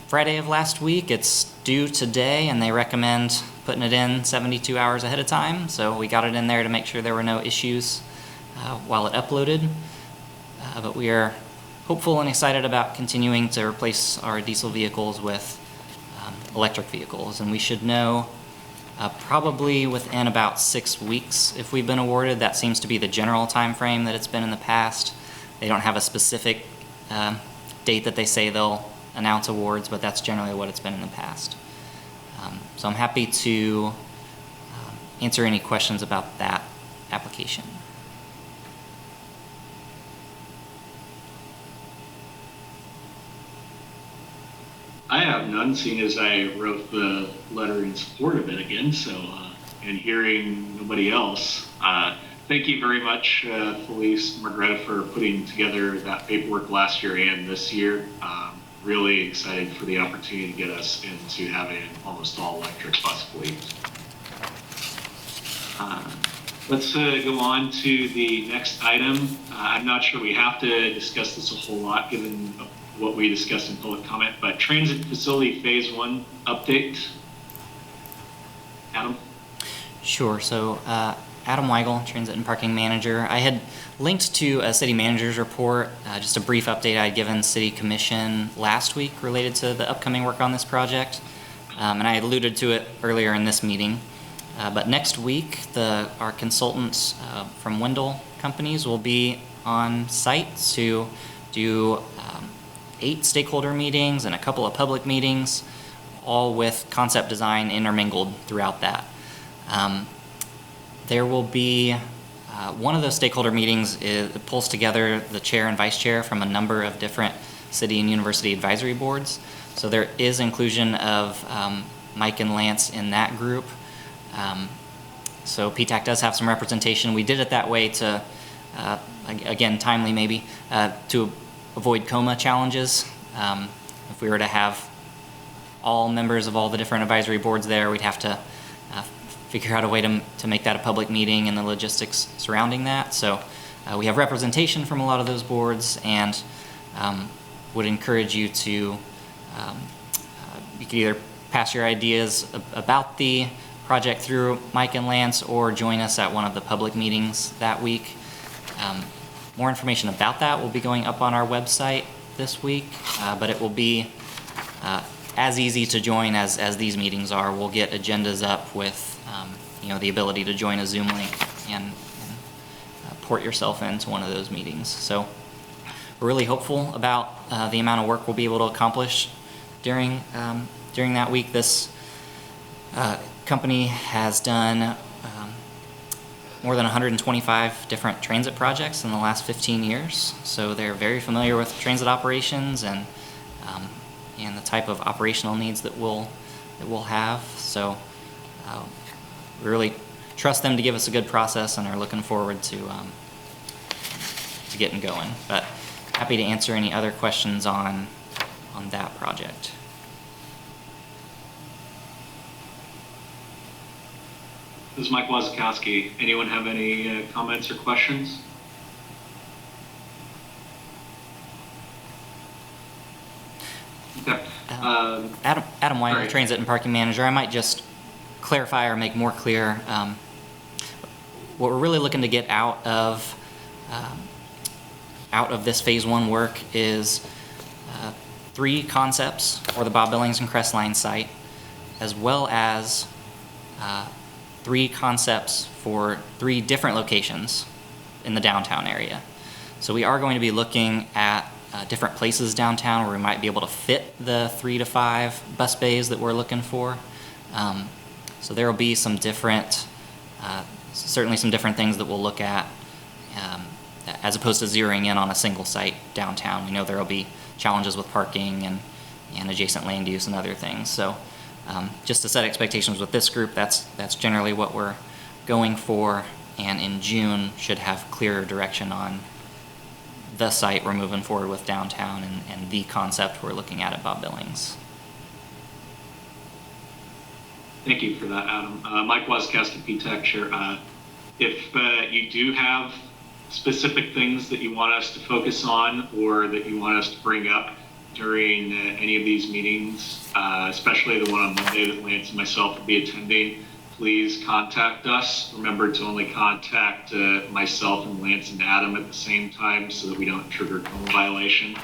Friday of last week. It's due today, and they recommend putting it in 72 hours ahead of time. So we got it in there to make sure there were no issues while it uploaded. But we are hopeful and excited about continuing to replace our diesel vehicles with electric vehicles. And we should know probably within about 6 weeks if we've been awarded. That seems to be the general time frame that it's been in the past. They don't have a specific date that they say they'll announce awards, but that's generally what it's been in the past. So I'm happy to answer any questions about that application. I have none, seeing as I wrote the letter in support of it again. So, and hearing nobody else, thank you very much, Felice, Margreta, for putting together that paperwork last year and this year. Really excited for the opportunity to get us into having almost all electric bus fleet. Let's go on to the next item. I'm not sure we have to discuss this a whole lot given what we discussed in public comment, but transit facility phase 1 update. Adam? Sure. So Adam Weigel, Transit and Parking Manager. I had linked to a city manager's report, just a brief update I had given City Commission last week related to the upcoming work on this project. And I alluded to it earlier in this meeting. But next week, our consultants from Wendell Companies will be on site to do 8 stakeholder meetings and a couple of public meetings, all with concept design intermingled throughout that. There will be one of those stakeholder meetings pulls together the chair and vice chair from a number of different city and university advisory boards. So there is inclusion of Mike and Lance in that group. So PTAC does have some representation. We did it that way to, again, timely maybe, to avoid KOMA challenges. If we were to have all members of all the different advisory boards there, we'd have to figure out a way to make that a public meeting and the logistics surrounding that. So we have representation from a lot of those boards, and would encourage you to, you could either pass your ideas about the project through Mike and Lance or join us at one of the public meetings that week. More information about that will be going up on our website this week, but it will be as easy to join as these meetings are. We'll get agendas up with the ability to join a Zoom link and port yourself into one of those meetings. So we're really hopeful about the amount of work we'll be able to accomplish during that week. This company has done more than 125 different transit projects in the last 15 years. So they're very familiar with transit operations and the type of operational needs that we'll have. So we really trust them to give us a good process and are looking forward to getting going. But happy to answer any other questions on that project. This is Mike Wazakowski. Anyone have any comments or questions? Okay. Adam Weigel, right. Transit and Parking Manager. I might just clarify or make more clear what we're really looking to get out of this phase 1 work is 3 concepts for the Bob Billings and Crestline site, as well as 3 concepts for 3 different locations in the downtown area. So we are going to be looking at different places downtown where we might be able to fit the 3 to 5 bus bays that we're looking for. So there will be some different, certainly some different things that we'll look at as opposed to zeroing in on a single site downtown. We know there will be challenges with parking and adjacent land use and other things. So just to set expectations with this group, that's generally what we're going for, and in June should have clearer direction on the site we're moving forward with downtown and the concept we're looking at Bob Billings. Thank you for that, Adam. Mike Wasikowski, PTAC Chair. If you do have specific things that you want us to focus on or that you want us to bring up during any of these meetings, especially the one on Monday that Lance and myself will be attending, please contact us. Remember to only contact myself and Lance and Adam at the same time so that we don't trigger a code violation.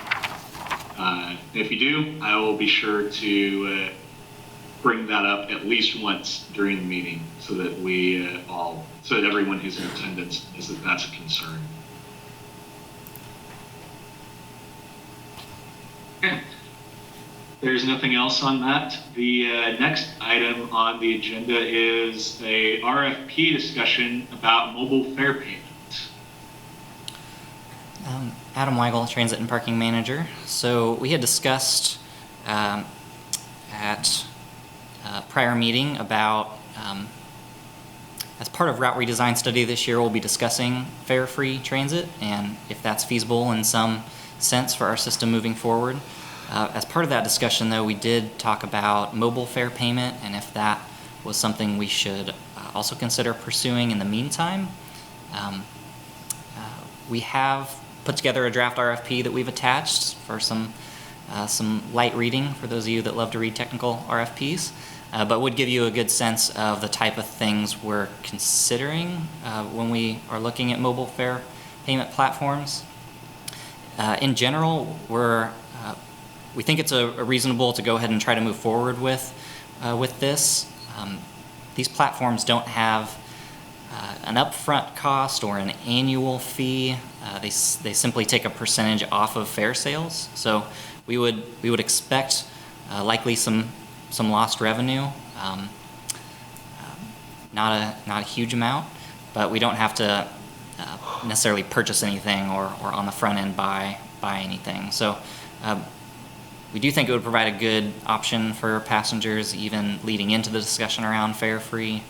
If you do, I will be sure to bring that up at least once during the meeting so that so that everyone who's in attendance knows that that's a concern. Okay. There's nothing else on that. The next item on the agenda is a RFP discussion about mobile fare payment. Adam Weigel, Transit and Parking Manager. So we had discussed at a prior meeting about, as part of Route Redesign study this year, we'll be discussing fare-free transit and if that's feasible in some sense for our system moving forward. As part of that discussion, though, we did talk about mobile fare payment and if that was something we should also consider pursuing in the meantime. We have put together a draft RFP that we've attached for some light reading for those of you that love to read technical RFPs, but would give you a good sense of the type of things we're considering when we are looking at mobile fare payment platforms. In general, we think it's a reasonable to go ahead and try to move forward with this. These platforms don't have an upfront cost or an annual fee. They simply take a percentage off of fare sales. So we would expect likely some lost revenue, not a huge amount, but we don't have to necessarily purchase anything or on the front end buy anything. So we do think it would provide a good option for passengers even leading into the discussion around fare free,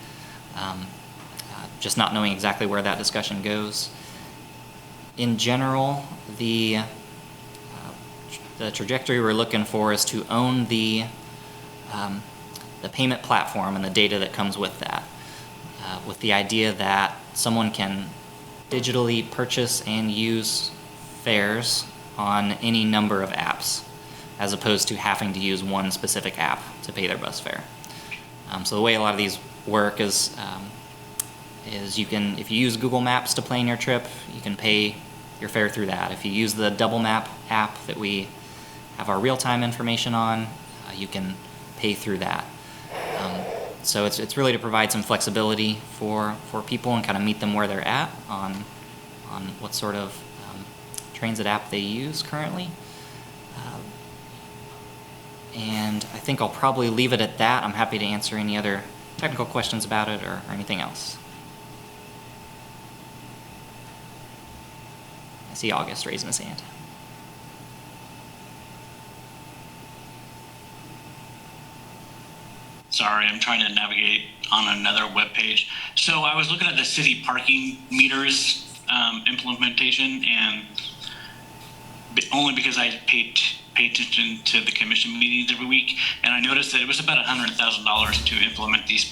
just not knowing exactly where that discussion goes. In general, the trajectory we're looking for is to own the payment platform and the data that comes with that, with the idea that someone can digitally purchase and use fares on any number of apps, as opposed to having to use one specific app to pay their bus fare. So the way a lot of these work is you can, if you use Google Maps to plan your trip, you can pay your fare through that. If you use the Double Map app that we have our real-time information on, you can pay through that. So it's really to provide some flexibility for people and kind of meet them where they're at on what sort of transit app they use currently. And I think I'll probably leave it at that. I'm happy to answer any other technical questions about it or anything else. I see August raising his hand. Sorry, I'm trying to navigate on another web page. So I was looking at the city parking meters implementation, and only because I pay attention to the commission meetings every week, and I noticed that it was about $100,000 to implement these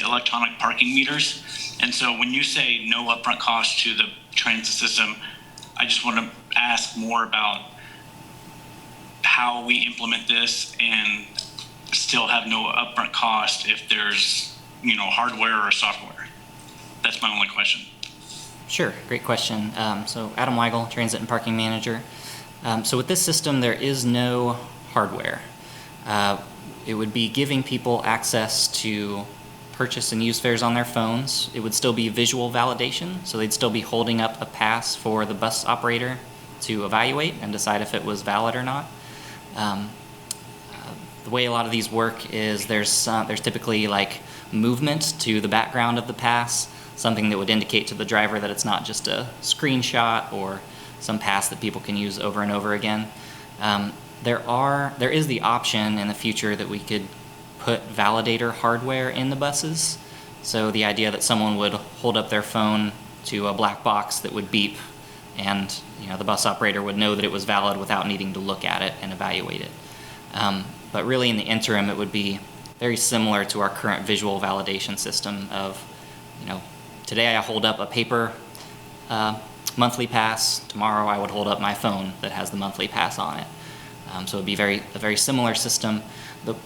electronic parking meters. And so when you say no upfront cost to the transit system, I just want to ask more about how we implement this and still have no upfront cost if there's, hardware or software. That's my only question. Sure, great question. So Adam Weigel, Transit and Parking Manager. So with this system, there is no hardware. It would be giving people access to purchase and use fares on their phones. It would still be visual validation, so they'd still be holding up a pass for the bus operator to evaluate and decide if it was valid or not. The way a lot of these work is there's typically like movement to the background of the pass, something that would indicate to the driver that it's not just a screenshot or some pass that people can use over and over again. There is the option in the future that we could put validator hardware in the buses. So the idea that someone would hold up their phone to a black box that would beep, and the bus operator would know that it was valid without needing to look at it and evaluate it. But really in the interim, it would be very similar to our current visual validation system of, today I hold up a paper monthly pass, tomorrow I would hold up my phone that has the monthly pass on it. So it would be a very similar system. The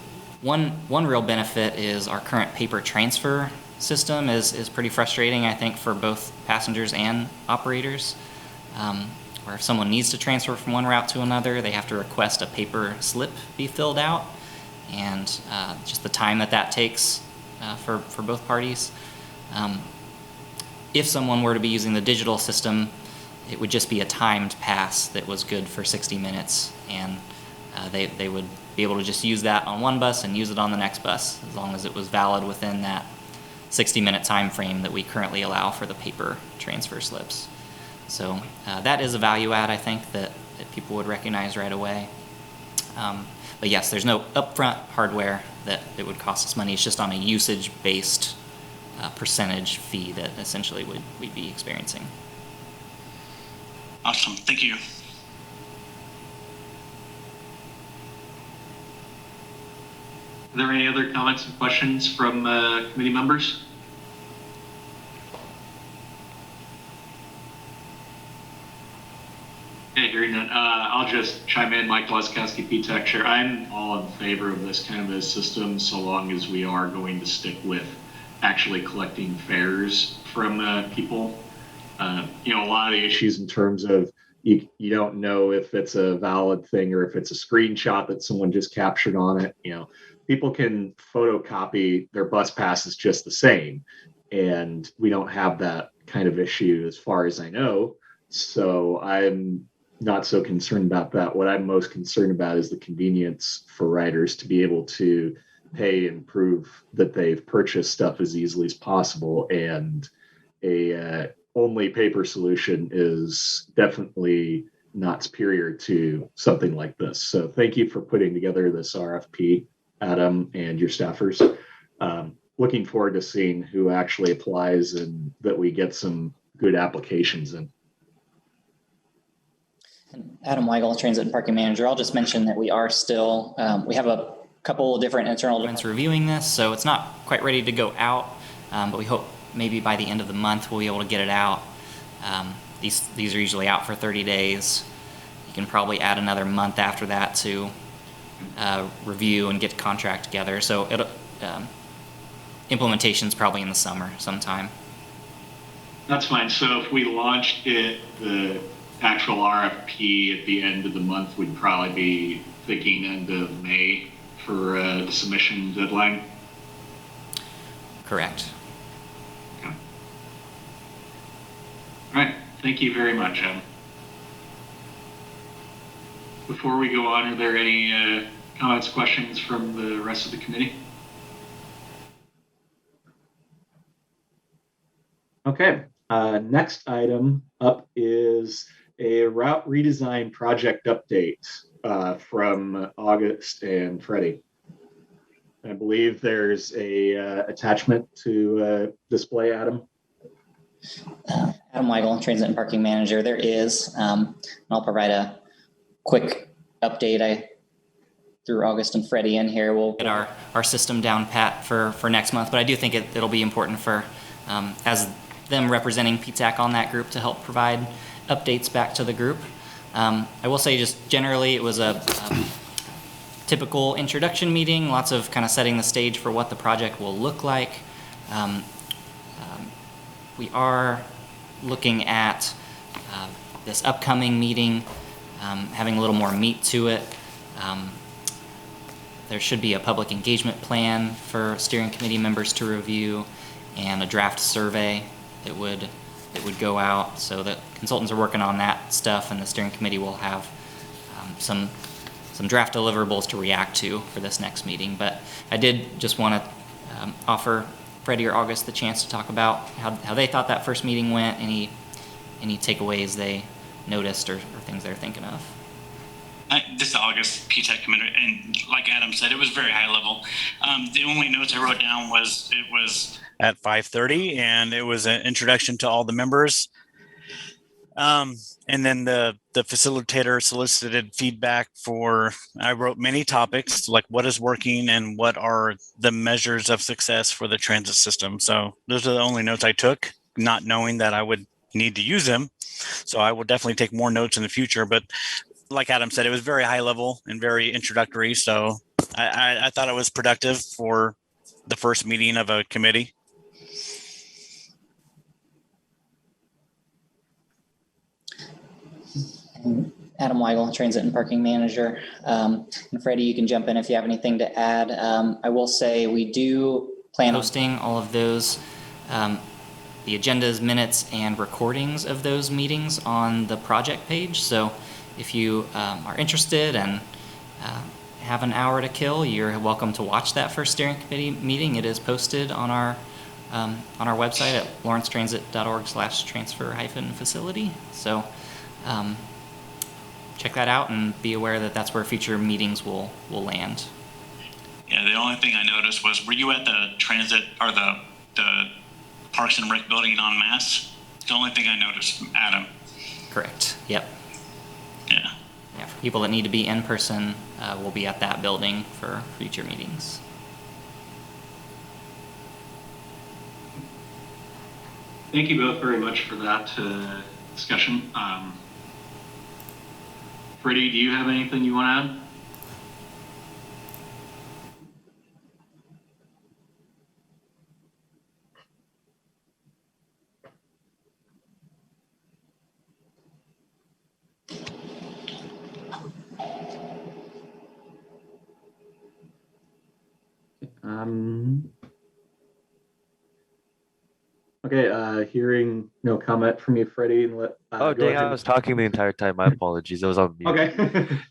one real benefit is our current paper transfer system is pretty frustrating, I think, for both passengers and operators. Where if someone needs to transfer from one route to another, they have to request a paper slip be filled out, and just the time that takes for both parties. If someone were to be using the digital system, it would just be a timed pass that was good for 60 minutes, and they would be able to just use that on one bus and use it on the next bus, as long as it was valid within that 60-minute time frame that we currently allow for the paper transfer slips. So that is a value add, I think, that people would recognize right away. But yes, there's no upfront hardware that it would cost us money. It's just on a usage-based percentage fee that essentially we'd be experiencing. Awesome, thank you. Are there any other comments and questions from committee members? Okay, hearing none. I'll just chime in. Mike Wazkowski, PTAC Chair. I'm all in favor of this kind of a system so long as we are going to stick with actually collecting fares from people. A lot of the issues in terms of you don't know if it's a valid thing or if it's a screenshot that someone just captured on it. People can photocopy their bus passes just the same, and we don't have that kind of issue as far as I know. So I'm not so concerned about that. What I'm most concerned about is the convenience for riders to be able to pay and prove that they've purchased stuff as easily as possible. And a only paper solution is definitely not superior to something like this. So thank you for putting together this RFP, Adam, and your staffers. Looking forward to seeing who actually applies and that we get some good applications in. Adam Weigel, Transit and Parking Manager. I'll just mention that we are still, we have a couple of different internal Departments reviewing this, so it's not quite ready to go out, but we hope maybe by the end of the month we'll be able to get it out. These are usually out for 30 days. You can probably add another month after that to review and get the contract together. So implementation's probably in the summer sometime. That's fine. So if we launched it, the actual RFP at the end of the month would probably be thinking end of May for the submission deadline. Correct. Okay. All right. Thank you very much, Em. Before we go on, are there any comments, questions from the rest of the committee? Okay, next item up is a route redesign project update from August and Freddy. I believe there's a attachment to display, Adam. Adam Weigel, Transit and Parking Manager. There is, and I'll provide a quick update. I threw August and Freddy in here. We'll get our system down pat for next month, but I do think it'll be important for, as them representing PTAC on that group, to help provide updates back to the group. I will say just generally it was a typical introduction meeting, lots of kind of setting the stage for what the project will look like. We are looking at this upcoming meeting having a little more meat to it. there should be a public engagement plan for steering committee members to review and a draft survey that would go out. So the consultants are working on that stuff, and the steering committee will have some draft deliverables to react to for this next meeting. But I did just want to offer Freddy or August the chance to talk about how they thought that first meeting went, any takeaways they noticed or things they're thinking of. This is August, PTAC committee, and like Adam said, it was very high level. The only notes I wrote down was it was at 5:30, and it was an introduction to all the members. And then the facilitator solicited feedback I wrote many topics, like what is working and what are the measures of success for the transit system. So those are the only notes I took, not knowing that I would need to use them. So I will definitely take more notes in the future. But like Adam said, it was very high level and very introductory. So I thought it was productive for the first meeting of a committee. Adam Weigel, Transit and Parking Manager. And Freddy, you can jump in if you have anything to add. I will say we do plan on posting all of those, the agendas, minutes, and recordings of those meetings on the project page. So if you are interested and have an hour to kill, you're welcome to watch that first steering committee meeting. It is posted on our website at lawrencetransit.org/transfer-facility. So check that out and be aware that that's where future meetings will land. Yeah, the only thing I noticed was, were you at the transit or the Parks and Rec building en masse? The only thing I noticed, Adam. Correct. Yep. Yeah. Yeah. For people that need to be in person, we'll be at that building for future meetings. Thank you both very much for that discussion. Freddy, do you have anything you want to add? Okay, hearing no comment from you, Freddie. And Oh, go dang, ahead. I was talking the entire time. My apologies. I was on mute. Okay.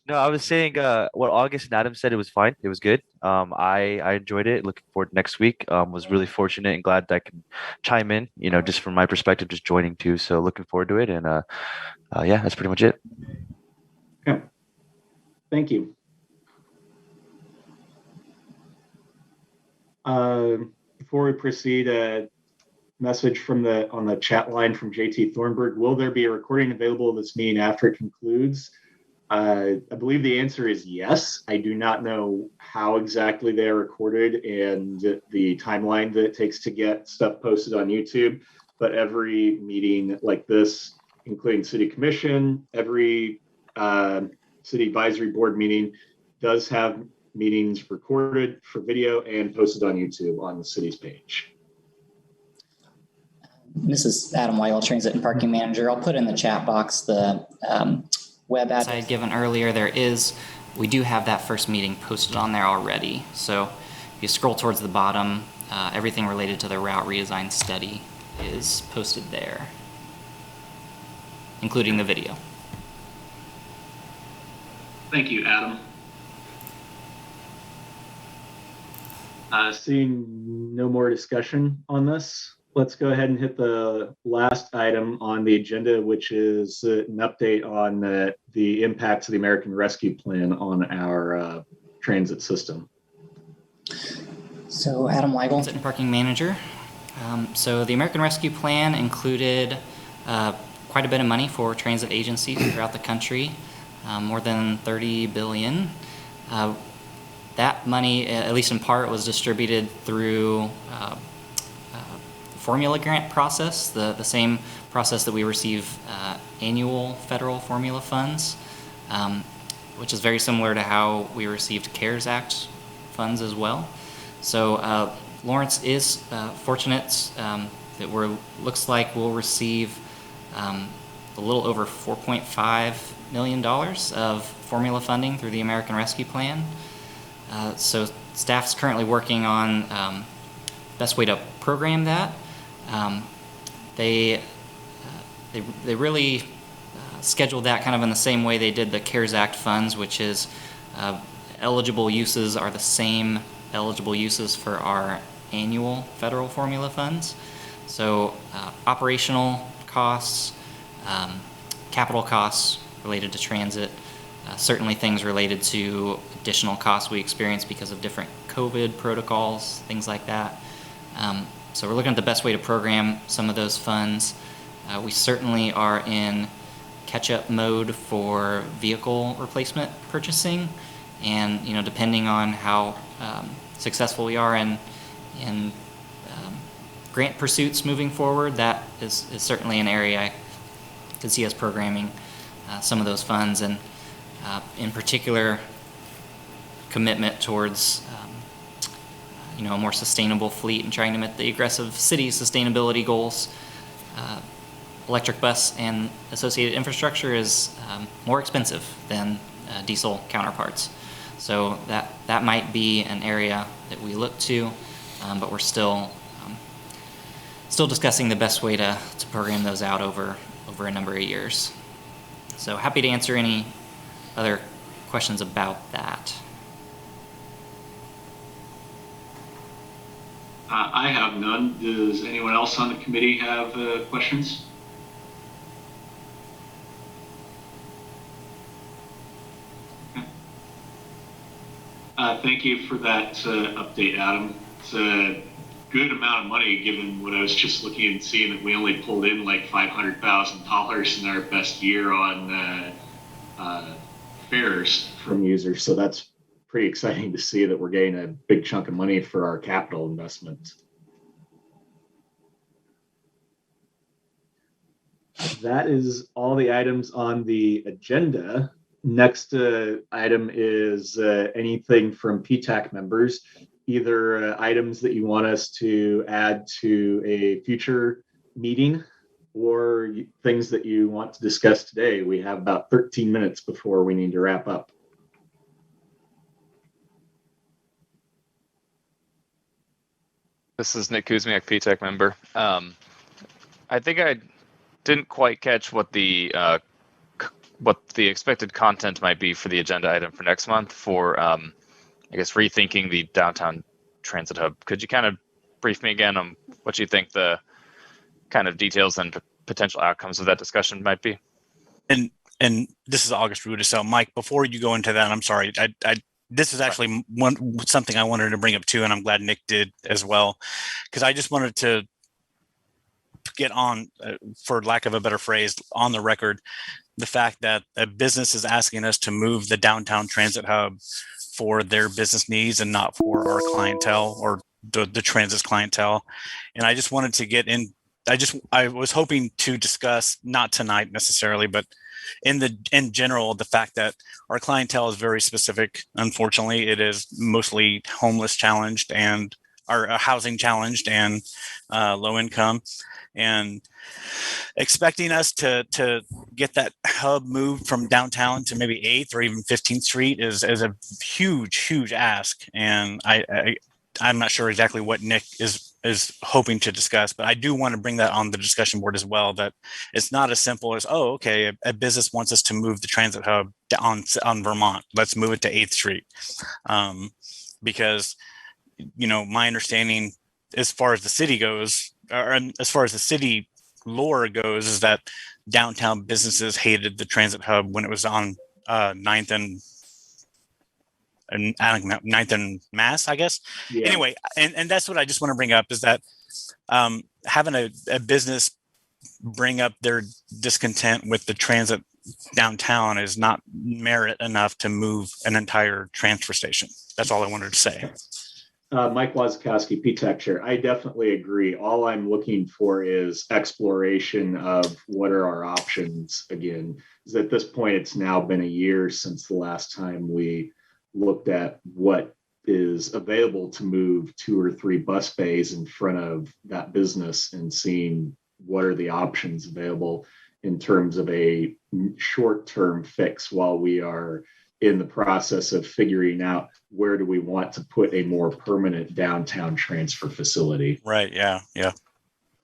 No, I was saying what August and Adam said. It was fine. It was good. I enjoyed it. Looking forward to next week. Was really fortunate and glad that I could chime in, just from my perspective, just joining too. So looking forward to it. And yeah, that's pretty much it. Okay. Thank you. Before we proceed, a message on the chat line from JT Thornburg. Will there be a recording available of this meeting after it concludes? I believe the answer is yes. I do not know how exactly they are recorded and the timeline that it takes to get stuff posted on YouTube, but every meeting like this, including City Commission, every City Advisory Board meeting does have meetings recorded for video and posted on YouTube on the city's page. This is Adam Weigel, Transit and Parking Manager. I'll put in the chat box the web address I had given earlier. We do have that first meeting posted on there already. So if you scroll towards the bottom, everything related to the route redesign study is posted there, including the video. Thank you, Adam. Seeing no more discussion on this, let's go ahead and hit the last item on the agenda, which is an update on the impacts of the American Rescue Plan on our transit system. So Adam Weigel. Transit and Parking Manager. So the American Rescue Plan included quite a bit of money for transit agencies throughout the country, more than $30 billion. That money, at least in part, was distributed through formula grant process, the same process that we receive annual federal formula funds, which is very similar to how we received CARES Act funds as well. So Lawrence is fortunate that looks like we'll receive a little over $4.5 million of formula funding through the American Rescue Plan. So staff's currently working on best way to program that. They really scheduled that kind of in the same way they did the CARES Act funds, which is eligible uses are the same eligible uses for our annual federal formula funds. So operational costs, capital costs related to transit, certainly things related to additional costs we experience because of different COVID protocols, things like that. So we're looking at the best way to program some of those funds. We certainly are in catch-up mode for vehicle replacement purchasing, and depending on how successful we are in grant pursuits moving forward, that is certainly an area I could see us programming some of those funds, and in particular commitment towards a more sustainable fleet and trying to meet the aggressive city sustainability goals. Electric bus and associated infrastructure is more expensive than diesel counterparts. So that might be an area that we look to, but we're still discussing the best way to program those out over a number of years. So happy to answer any other questions about that. I have none. Does anyone else on the committee have questions? Okay. Thank you for that update, Adam. It's a good amount of money given what I was just looking and seeing that we only pulled in like $500,000 in our best year on fares from users. So that's pretty exciting to see that we're getting a big chunk of money for our capital investments. That is all the items on the agenda. Next item is anything from PTAC members, either items that you want us to add to a future meeting or things that you want to discuss today. We have about 13 minutes before we need to wrap up. This is Nick Kuzmiak, PTAC member. I think I didn't quite catch what the expected content might be for the agenda item for next month for, I guess, rethinking the downtown transit hub. Could you kind of brief me again on what you think the kind of details and potential outcomes of that discussion might be? And this is August Ruda. So Mike, before you go into that, I'm sorry, this is actually something I wanted to bring up too, and I'm glad Nick did as well, because I just wanted to get on, for lack of a better phrase, on the record, the fact that a business is asking us to move the downtown transit hub for their business needs and not for our clientele or the transit's clientele. And I just wanted to get in. I was hoping to discuss, not tonight necessarily, but in general, the fact that our clientele is very specific. Unfortunately, it is mostly homeless challenged and or housing challenged and low income, and expecting us to get that hub moved from downtown to maybe 8th or even 15th Street is a huge ask. And I'm not sure exactly what Nick is hoping to discuss, but I do want to bring that on the discussion board as well, that it's not as simple as, oh, okay, a business wants us to move the transit hub on Vermont. Let's move it to 8th Street. Because, my understanding as far as the city goes, or as far as the city lore goes, is that downtown businesses hated the transit hub when it was on 9th and 9th and Mass, I guess. Yeah. Anyway, and that's what I just want to bring up, is that having a business bring up their discontent with the transit downtown is not merit enough to move an entire transfer station. That's all I wanted to say. Mike Wazakowski, PTAC chair. I definitely agree. All I'm looking for is exploration of what are our options. Again, is at this point, it's now been a year since the last time we looked at what is available to move 2 or 3 bus bays in front of that business and seeing what are the options available in terms of a short-term fix while we are in the process of figuring out where do we want to put a more permanent downtown transfer facility. Right. Yeah. Yeah.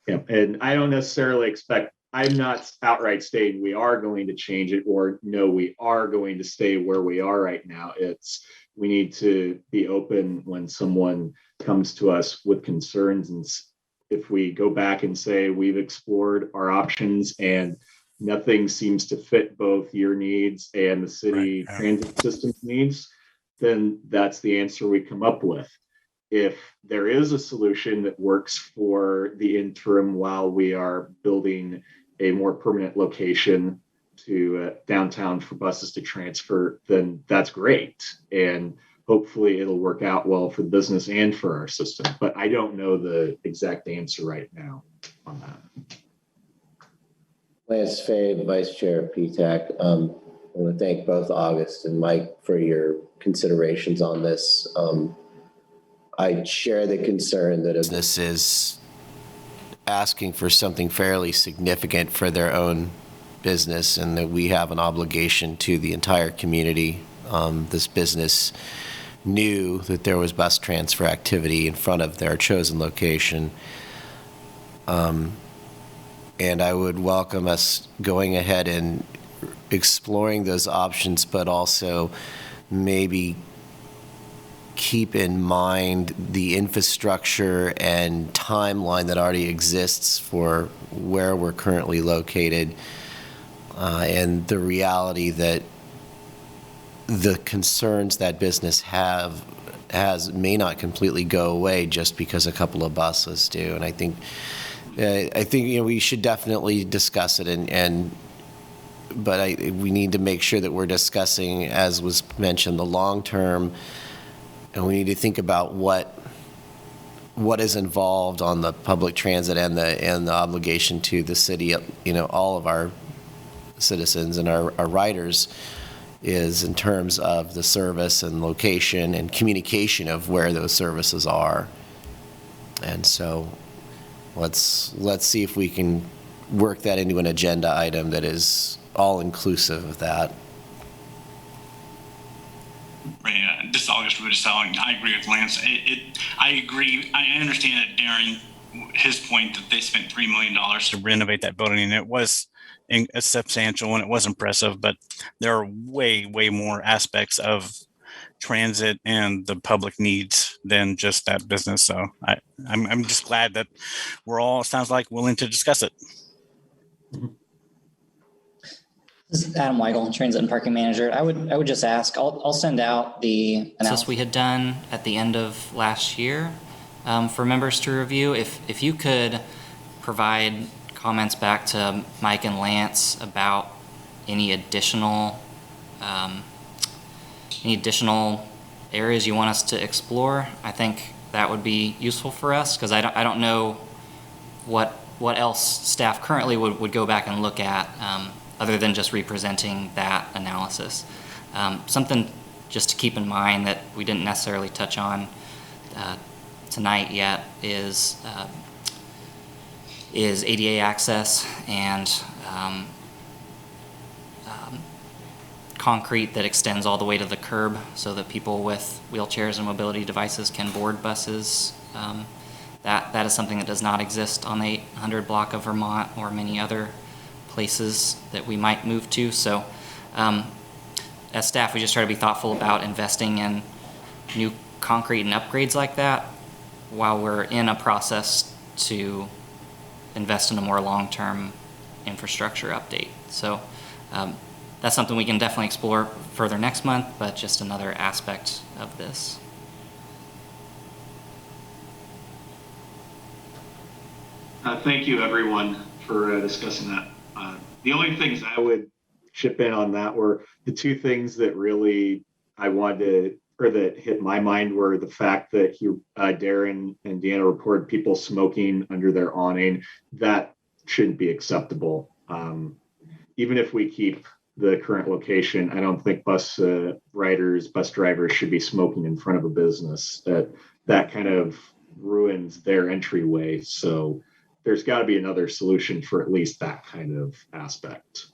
Yeah. And I don't necessarily expect, I'm not outright stating we are going to change it or no, we are going to stay where we are right now. It's, we need to be open when someone comes to us with concerns. And if we go back and say we've explored our options and nothing seems to fit both your needs and the city transit system needs, then that's the answer we come up with. If there is a solution that works for the interim while we are building a more permanent location to downtown for buses to transfer, then that's great. And hopefully it'll work out well for the business and for our system. But I don't know the exact answer right now on that. Lance Fay, Vice Chair of PTAC. I want to thank both August and Mike for your considerations on this. I share the concern that this is asking for something fairly significant for their own business and that we have an obligation to the entire community. This business knew that there was bus transfer activity in front of their chosen location. And I would welcome us going ahead and exploring those options, but also maybe keep in mind the infrastructure and timeline that already exists for where we're currently located, and the reality that the concerns that business has may not completely go away just because a couple of buses do. And I think we should definitely discuss it, but we need to make sure that we're discussing, as was mentioned, the long term. And we need to think about what is involved on the public transit and the obligation to the city, all of our citizens and our riders, is in terms of the service and location and communication of where those services are. And so let's see if we can work that into an agenda item that is all inclusive of that. Right, this is August Route Redesign. I agree with Lance. I agree. I understand that Darren, his point that they spent $3 million to renovate that building, and it was substantial and it was impressive, but there are way more aspects of transit and the public needs than just that business. So I'm just glad that we're all, sounds like, willing to discuss it. This is Adam Weigel, Transit and Parking Manager. I would just ask, I'll send out the analysis we had done at the end of last year for members to review. If you could provide comments back to Mike and Lance about any additional areas you want us to explore, I think that would be useful for us, because I don't know what else staff currently would go back and look at other than just representing that analysis. Something just to keep in mind that we didn't necessarily touch on tonight yet is ADA access and concrete that extends all the way to the curb so that people with wheelchairs and mobility devices can board buses. That is something that does not exist on the 800 block of Vermont or many other places that we might move to. So as staff, we just try to be thoughtful about investing in new concrete and upgrades like that while we're in a process to invest in a more long-term infrastructure update. So that's something we can definitely explore further next month, but just another aspect of this. Thank you, everyone, for discussing that. The only things I would chip in on that were the two things that really I wanted to, or that hit my mind, were the fact that Darren and Deanna reported people smoking under their awning. That shouldn't be acceptable. Even if we keep the current location, I don't think bus drivers should be smoking in front of a business. That kind of ruins their entryway. So there's got to be another solution for at least that kind of aspect.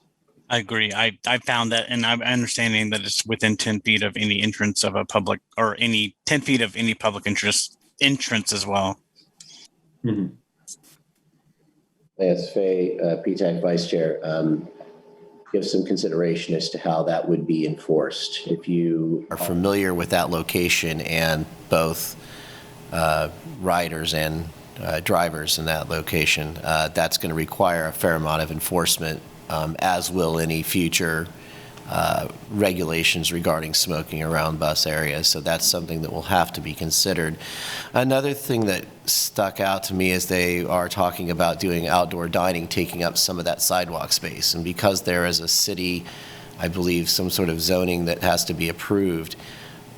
I agree. I found that, and I'm understanding that it's within 10 feet of any entrance of a public, or any 10 feet of any public interest entrance as well. Mhm. Lance Fay, PTAC Vice Chair, give some consideration as to how that would be enforced. If you are familiar with that location and both riders and drivers in that location, that's going to require a fair amount of enforcement, as will any future regulations regarding smoking around bus areas. So that's something that will have to be considered. Another thing that stuck out to me is they are talking about doing outdoor dining, taking up some of that sidewalk space. And because there is a city, I believe, some sort of zoning that has to be approved,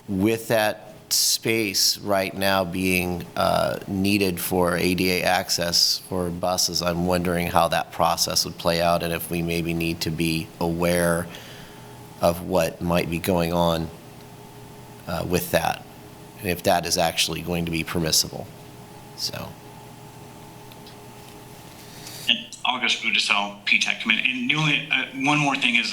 with that space right now being needed for ADA access for buses, I'm wondering how that process would play out and if we maybe need to be aware of what might be going on with that, and if that is actually going to be permissible. So. And August Budisell, PTAC committee. And the only one more thing is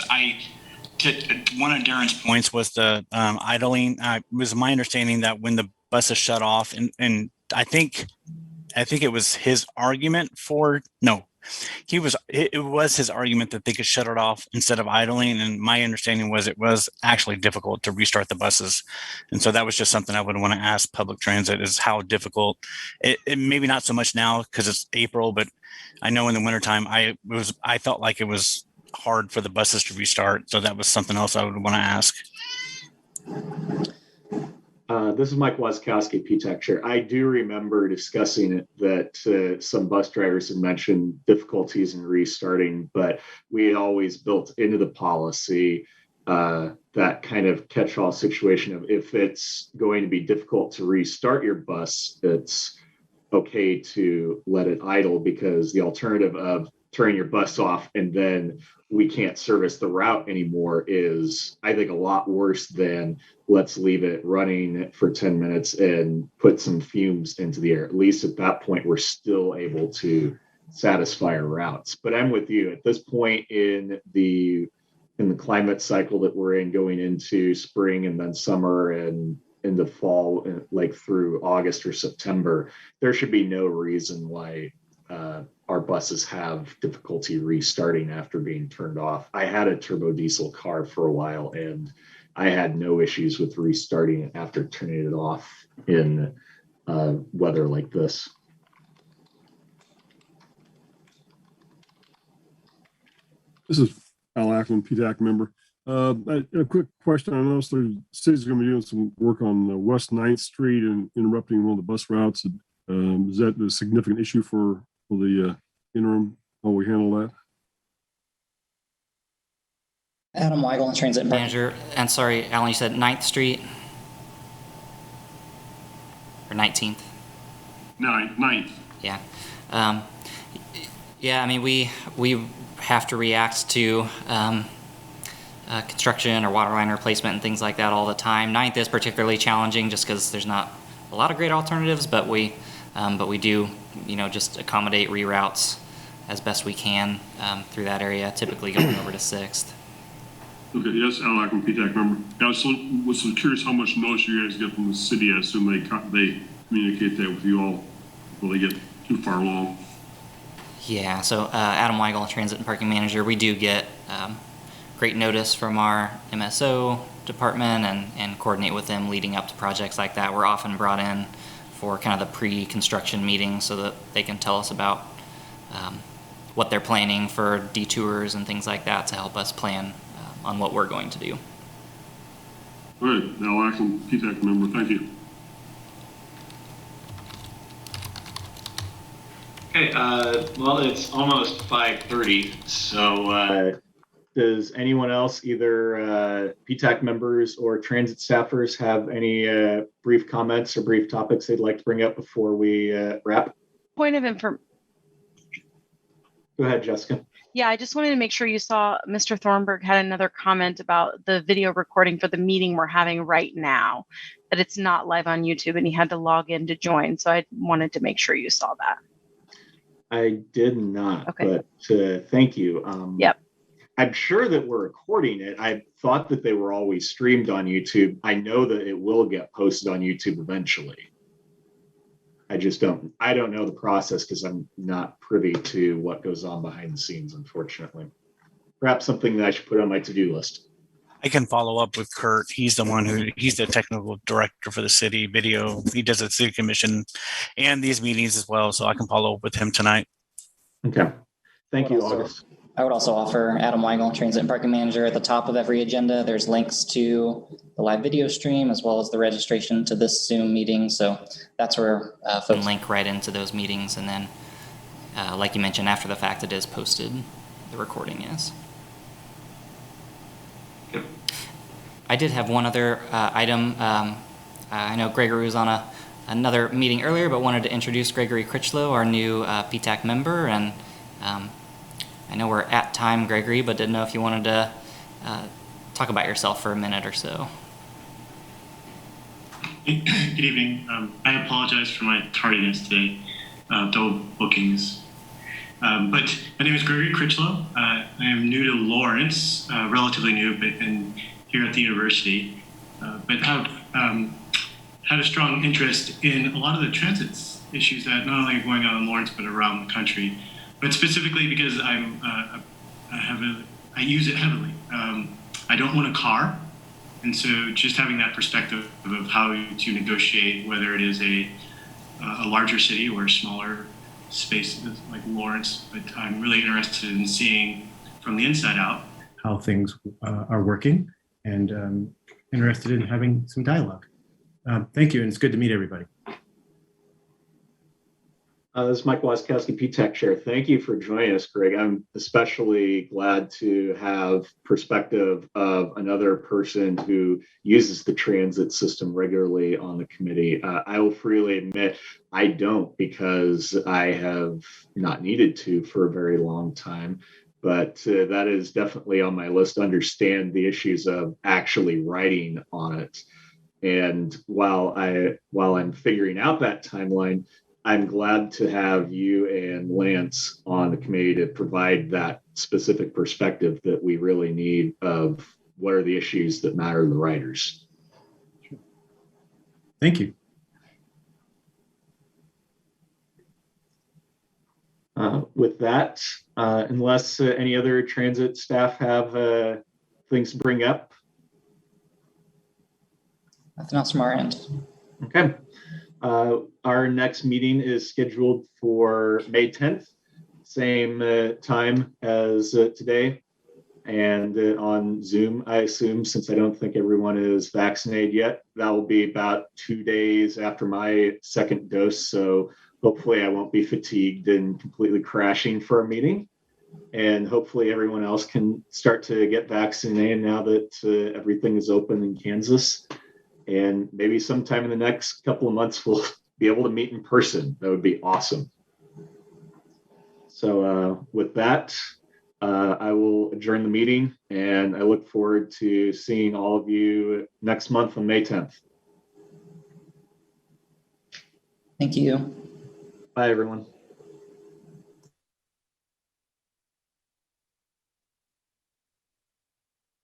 one of Darren's Points was the idling. It was my understanding that when the bus is shut off, and I think it was his argument for it was his argument that they could shut it off instead of idling. And my understanding was it was actually difficult to restart the buses. And so that was just something I would want to ask public transit, is how difficult it maybe not so much now because it's April, but I know in the wintertime, I felt like it was hard for the buses to restart. So that was something else I would want to ask. This is Mike Wasikowski, PTAC Chair. I do remember discussing it, that some bus drivers had mentioned difficulties in restarting, but we had always built into the policy that kind of catch-all situation of, if it's going to be difficult to restart your bus, it's okay to let it idle, because the alternative of turning your bus off and then we can't service the route anymore is, I think, a lot worse than let's leave it running for 10 minutes and put some fumes into the air. At least at that point, we're still able to satisfy our routes. But I'm with you. At this point in the climate cycle that we're in, going into spring and then summer and into fall, like through August or September, there should be no reason why our buses have difficulty restarting after being turned off. I had a turbo diesel car for a while, and I had no issues with restarting it after turning it off in weather like this. This is Al Ackman, PTAC member. A quick question. I noticed the city's going to be doing some work on West 9th Street and interrupting one of the bus routes. Is that a significant issue for the interim? How we handle that? Adam Weigel, Transit Manager. And sorry, Alan, you said 9th Street? Or 19th? 9th. Yeah. Yeah, I mean, we have to react to construction or water line replacement and things like that all the time. 9th is particularly challenging just because there's not a lot of great alternatives, but we do, just accommodate reroutes as best we can through that area, typically going over to 6th. Okay, yes, Al Ackman, PTAC member. I was curious how much notice you guys get from the city. I assume they communicate that with you all before they get too far along. Yeah, so Adam Weigel, Transit and Parking Manager, we do get great notice from our MSO department and coordinate with them leading up to projects like that. We're often brought in for kind of the pre-construction meetings so that they can tell us about what they're planning for detours and things like that to help us plan on what we're going to do. All right, Al Ackman, PTAC member, thank you. Okay, well, it's almost 5:30, so does anyone else, either PTAC members or transit staffers, have any brief comments or brief topics they'd like to bring up before we wrap? Point of information. Go ahead, Jessica. Yeah, I just wanted to make sure you saw Mr. Thornburg had another comment about the video recording for the meeting we're having right now, that it's not live on YouTube and he had to log in to join. So I wanted to make sure you saw that. I did not, okay. But thank you. Yep. I'm sure that we're recording it. I thought that they were always streamed on YouTube. I know that it will get posted on YouTube eventually. I don't know the process because I'm not privy to what goes on behind the scenes, unfortunately. Perhaps something that I should put on my to-do list. I can follow up with Kurt. He's the technical director for the city video. He does the city commission and these meetings as well. So I can follow up with him tonight. Okay. Thank you, August. I would also offer Adam Weigel, Transit and Parking Manager, at the top of every agenda. There's links to the live video stream as well as the registration to this Zoom meeting. So that's where folks link right into those meetings. And then, like you mentioned, after the fact, it is posted. The recording is. Yep. I did have one other item. I know Gregory was on another meeting earlier, but wanted to introduce Gregory Critchlow, our new PTAC member. And I know we're at time, Gregory, but didn't know if you wanted to talk about yourself for a minute or so. Good evening. I apologize for my tardiness today, double bookings. But my name is Gregory Critchlow. I am new to Lawrence, relatively new, but here at the university, but have had a strong interest in a lot of the transit issues that not only are going on in Lawrence, but around the country. But specifically because I use it heavily. I don't own a car. And so just having that perspective of how to negotiate, whether it is a larger city or a smaller space like Lawrence, but I'm really interested in seeing from the inside out how things are working, and interested in having some dialogue. Thank you, and it's good to meet everybody. This is Mike Wasikowski, PTAC Chair. Thank you for joining us, Greg. I'm especially glad to have perspective of another person who uses the transit system regularly on the committee. I will freely admit I don't, because I have not needed to for a very long time. But that is definitely on my list to understand the issues of actually writing on it. And while I'm figuring out that timeline, I'm glad to have you and Lance on the committee to provide that specific perspective that we really need of what are the issues that matter to the writers. Thank you. With that, unless any other transit staff have things to bring up. Nothing else from our end. Okay. Our next meeting is scheduled for May 10th, same time as today, and on Zoom, I assume, since I don't think everyone is vaccinated yet. That will be about 2 days after my second dose, so hopefully I won't be fatigued and completely crashing for a meeting. And hopefully everyone else can start to get vaccinated now that everything is open in Kansas. And maybe sometime in the next couple of months, we'll be able to meet in person. That would be awesome. So with that, I will adjourn the meeting, and I look forward to seeing all of you next month on May 10th. Thank you. Bye, everyone.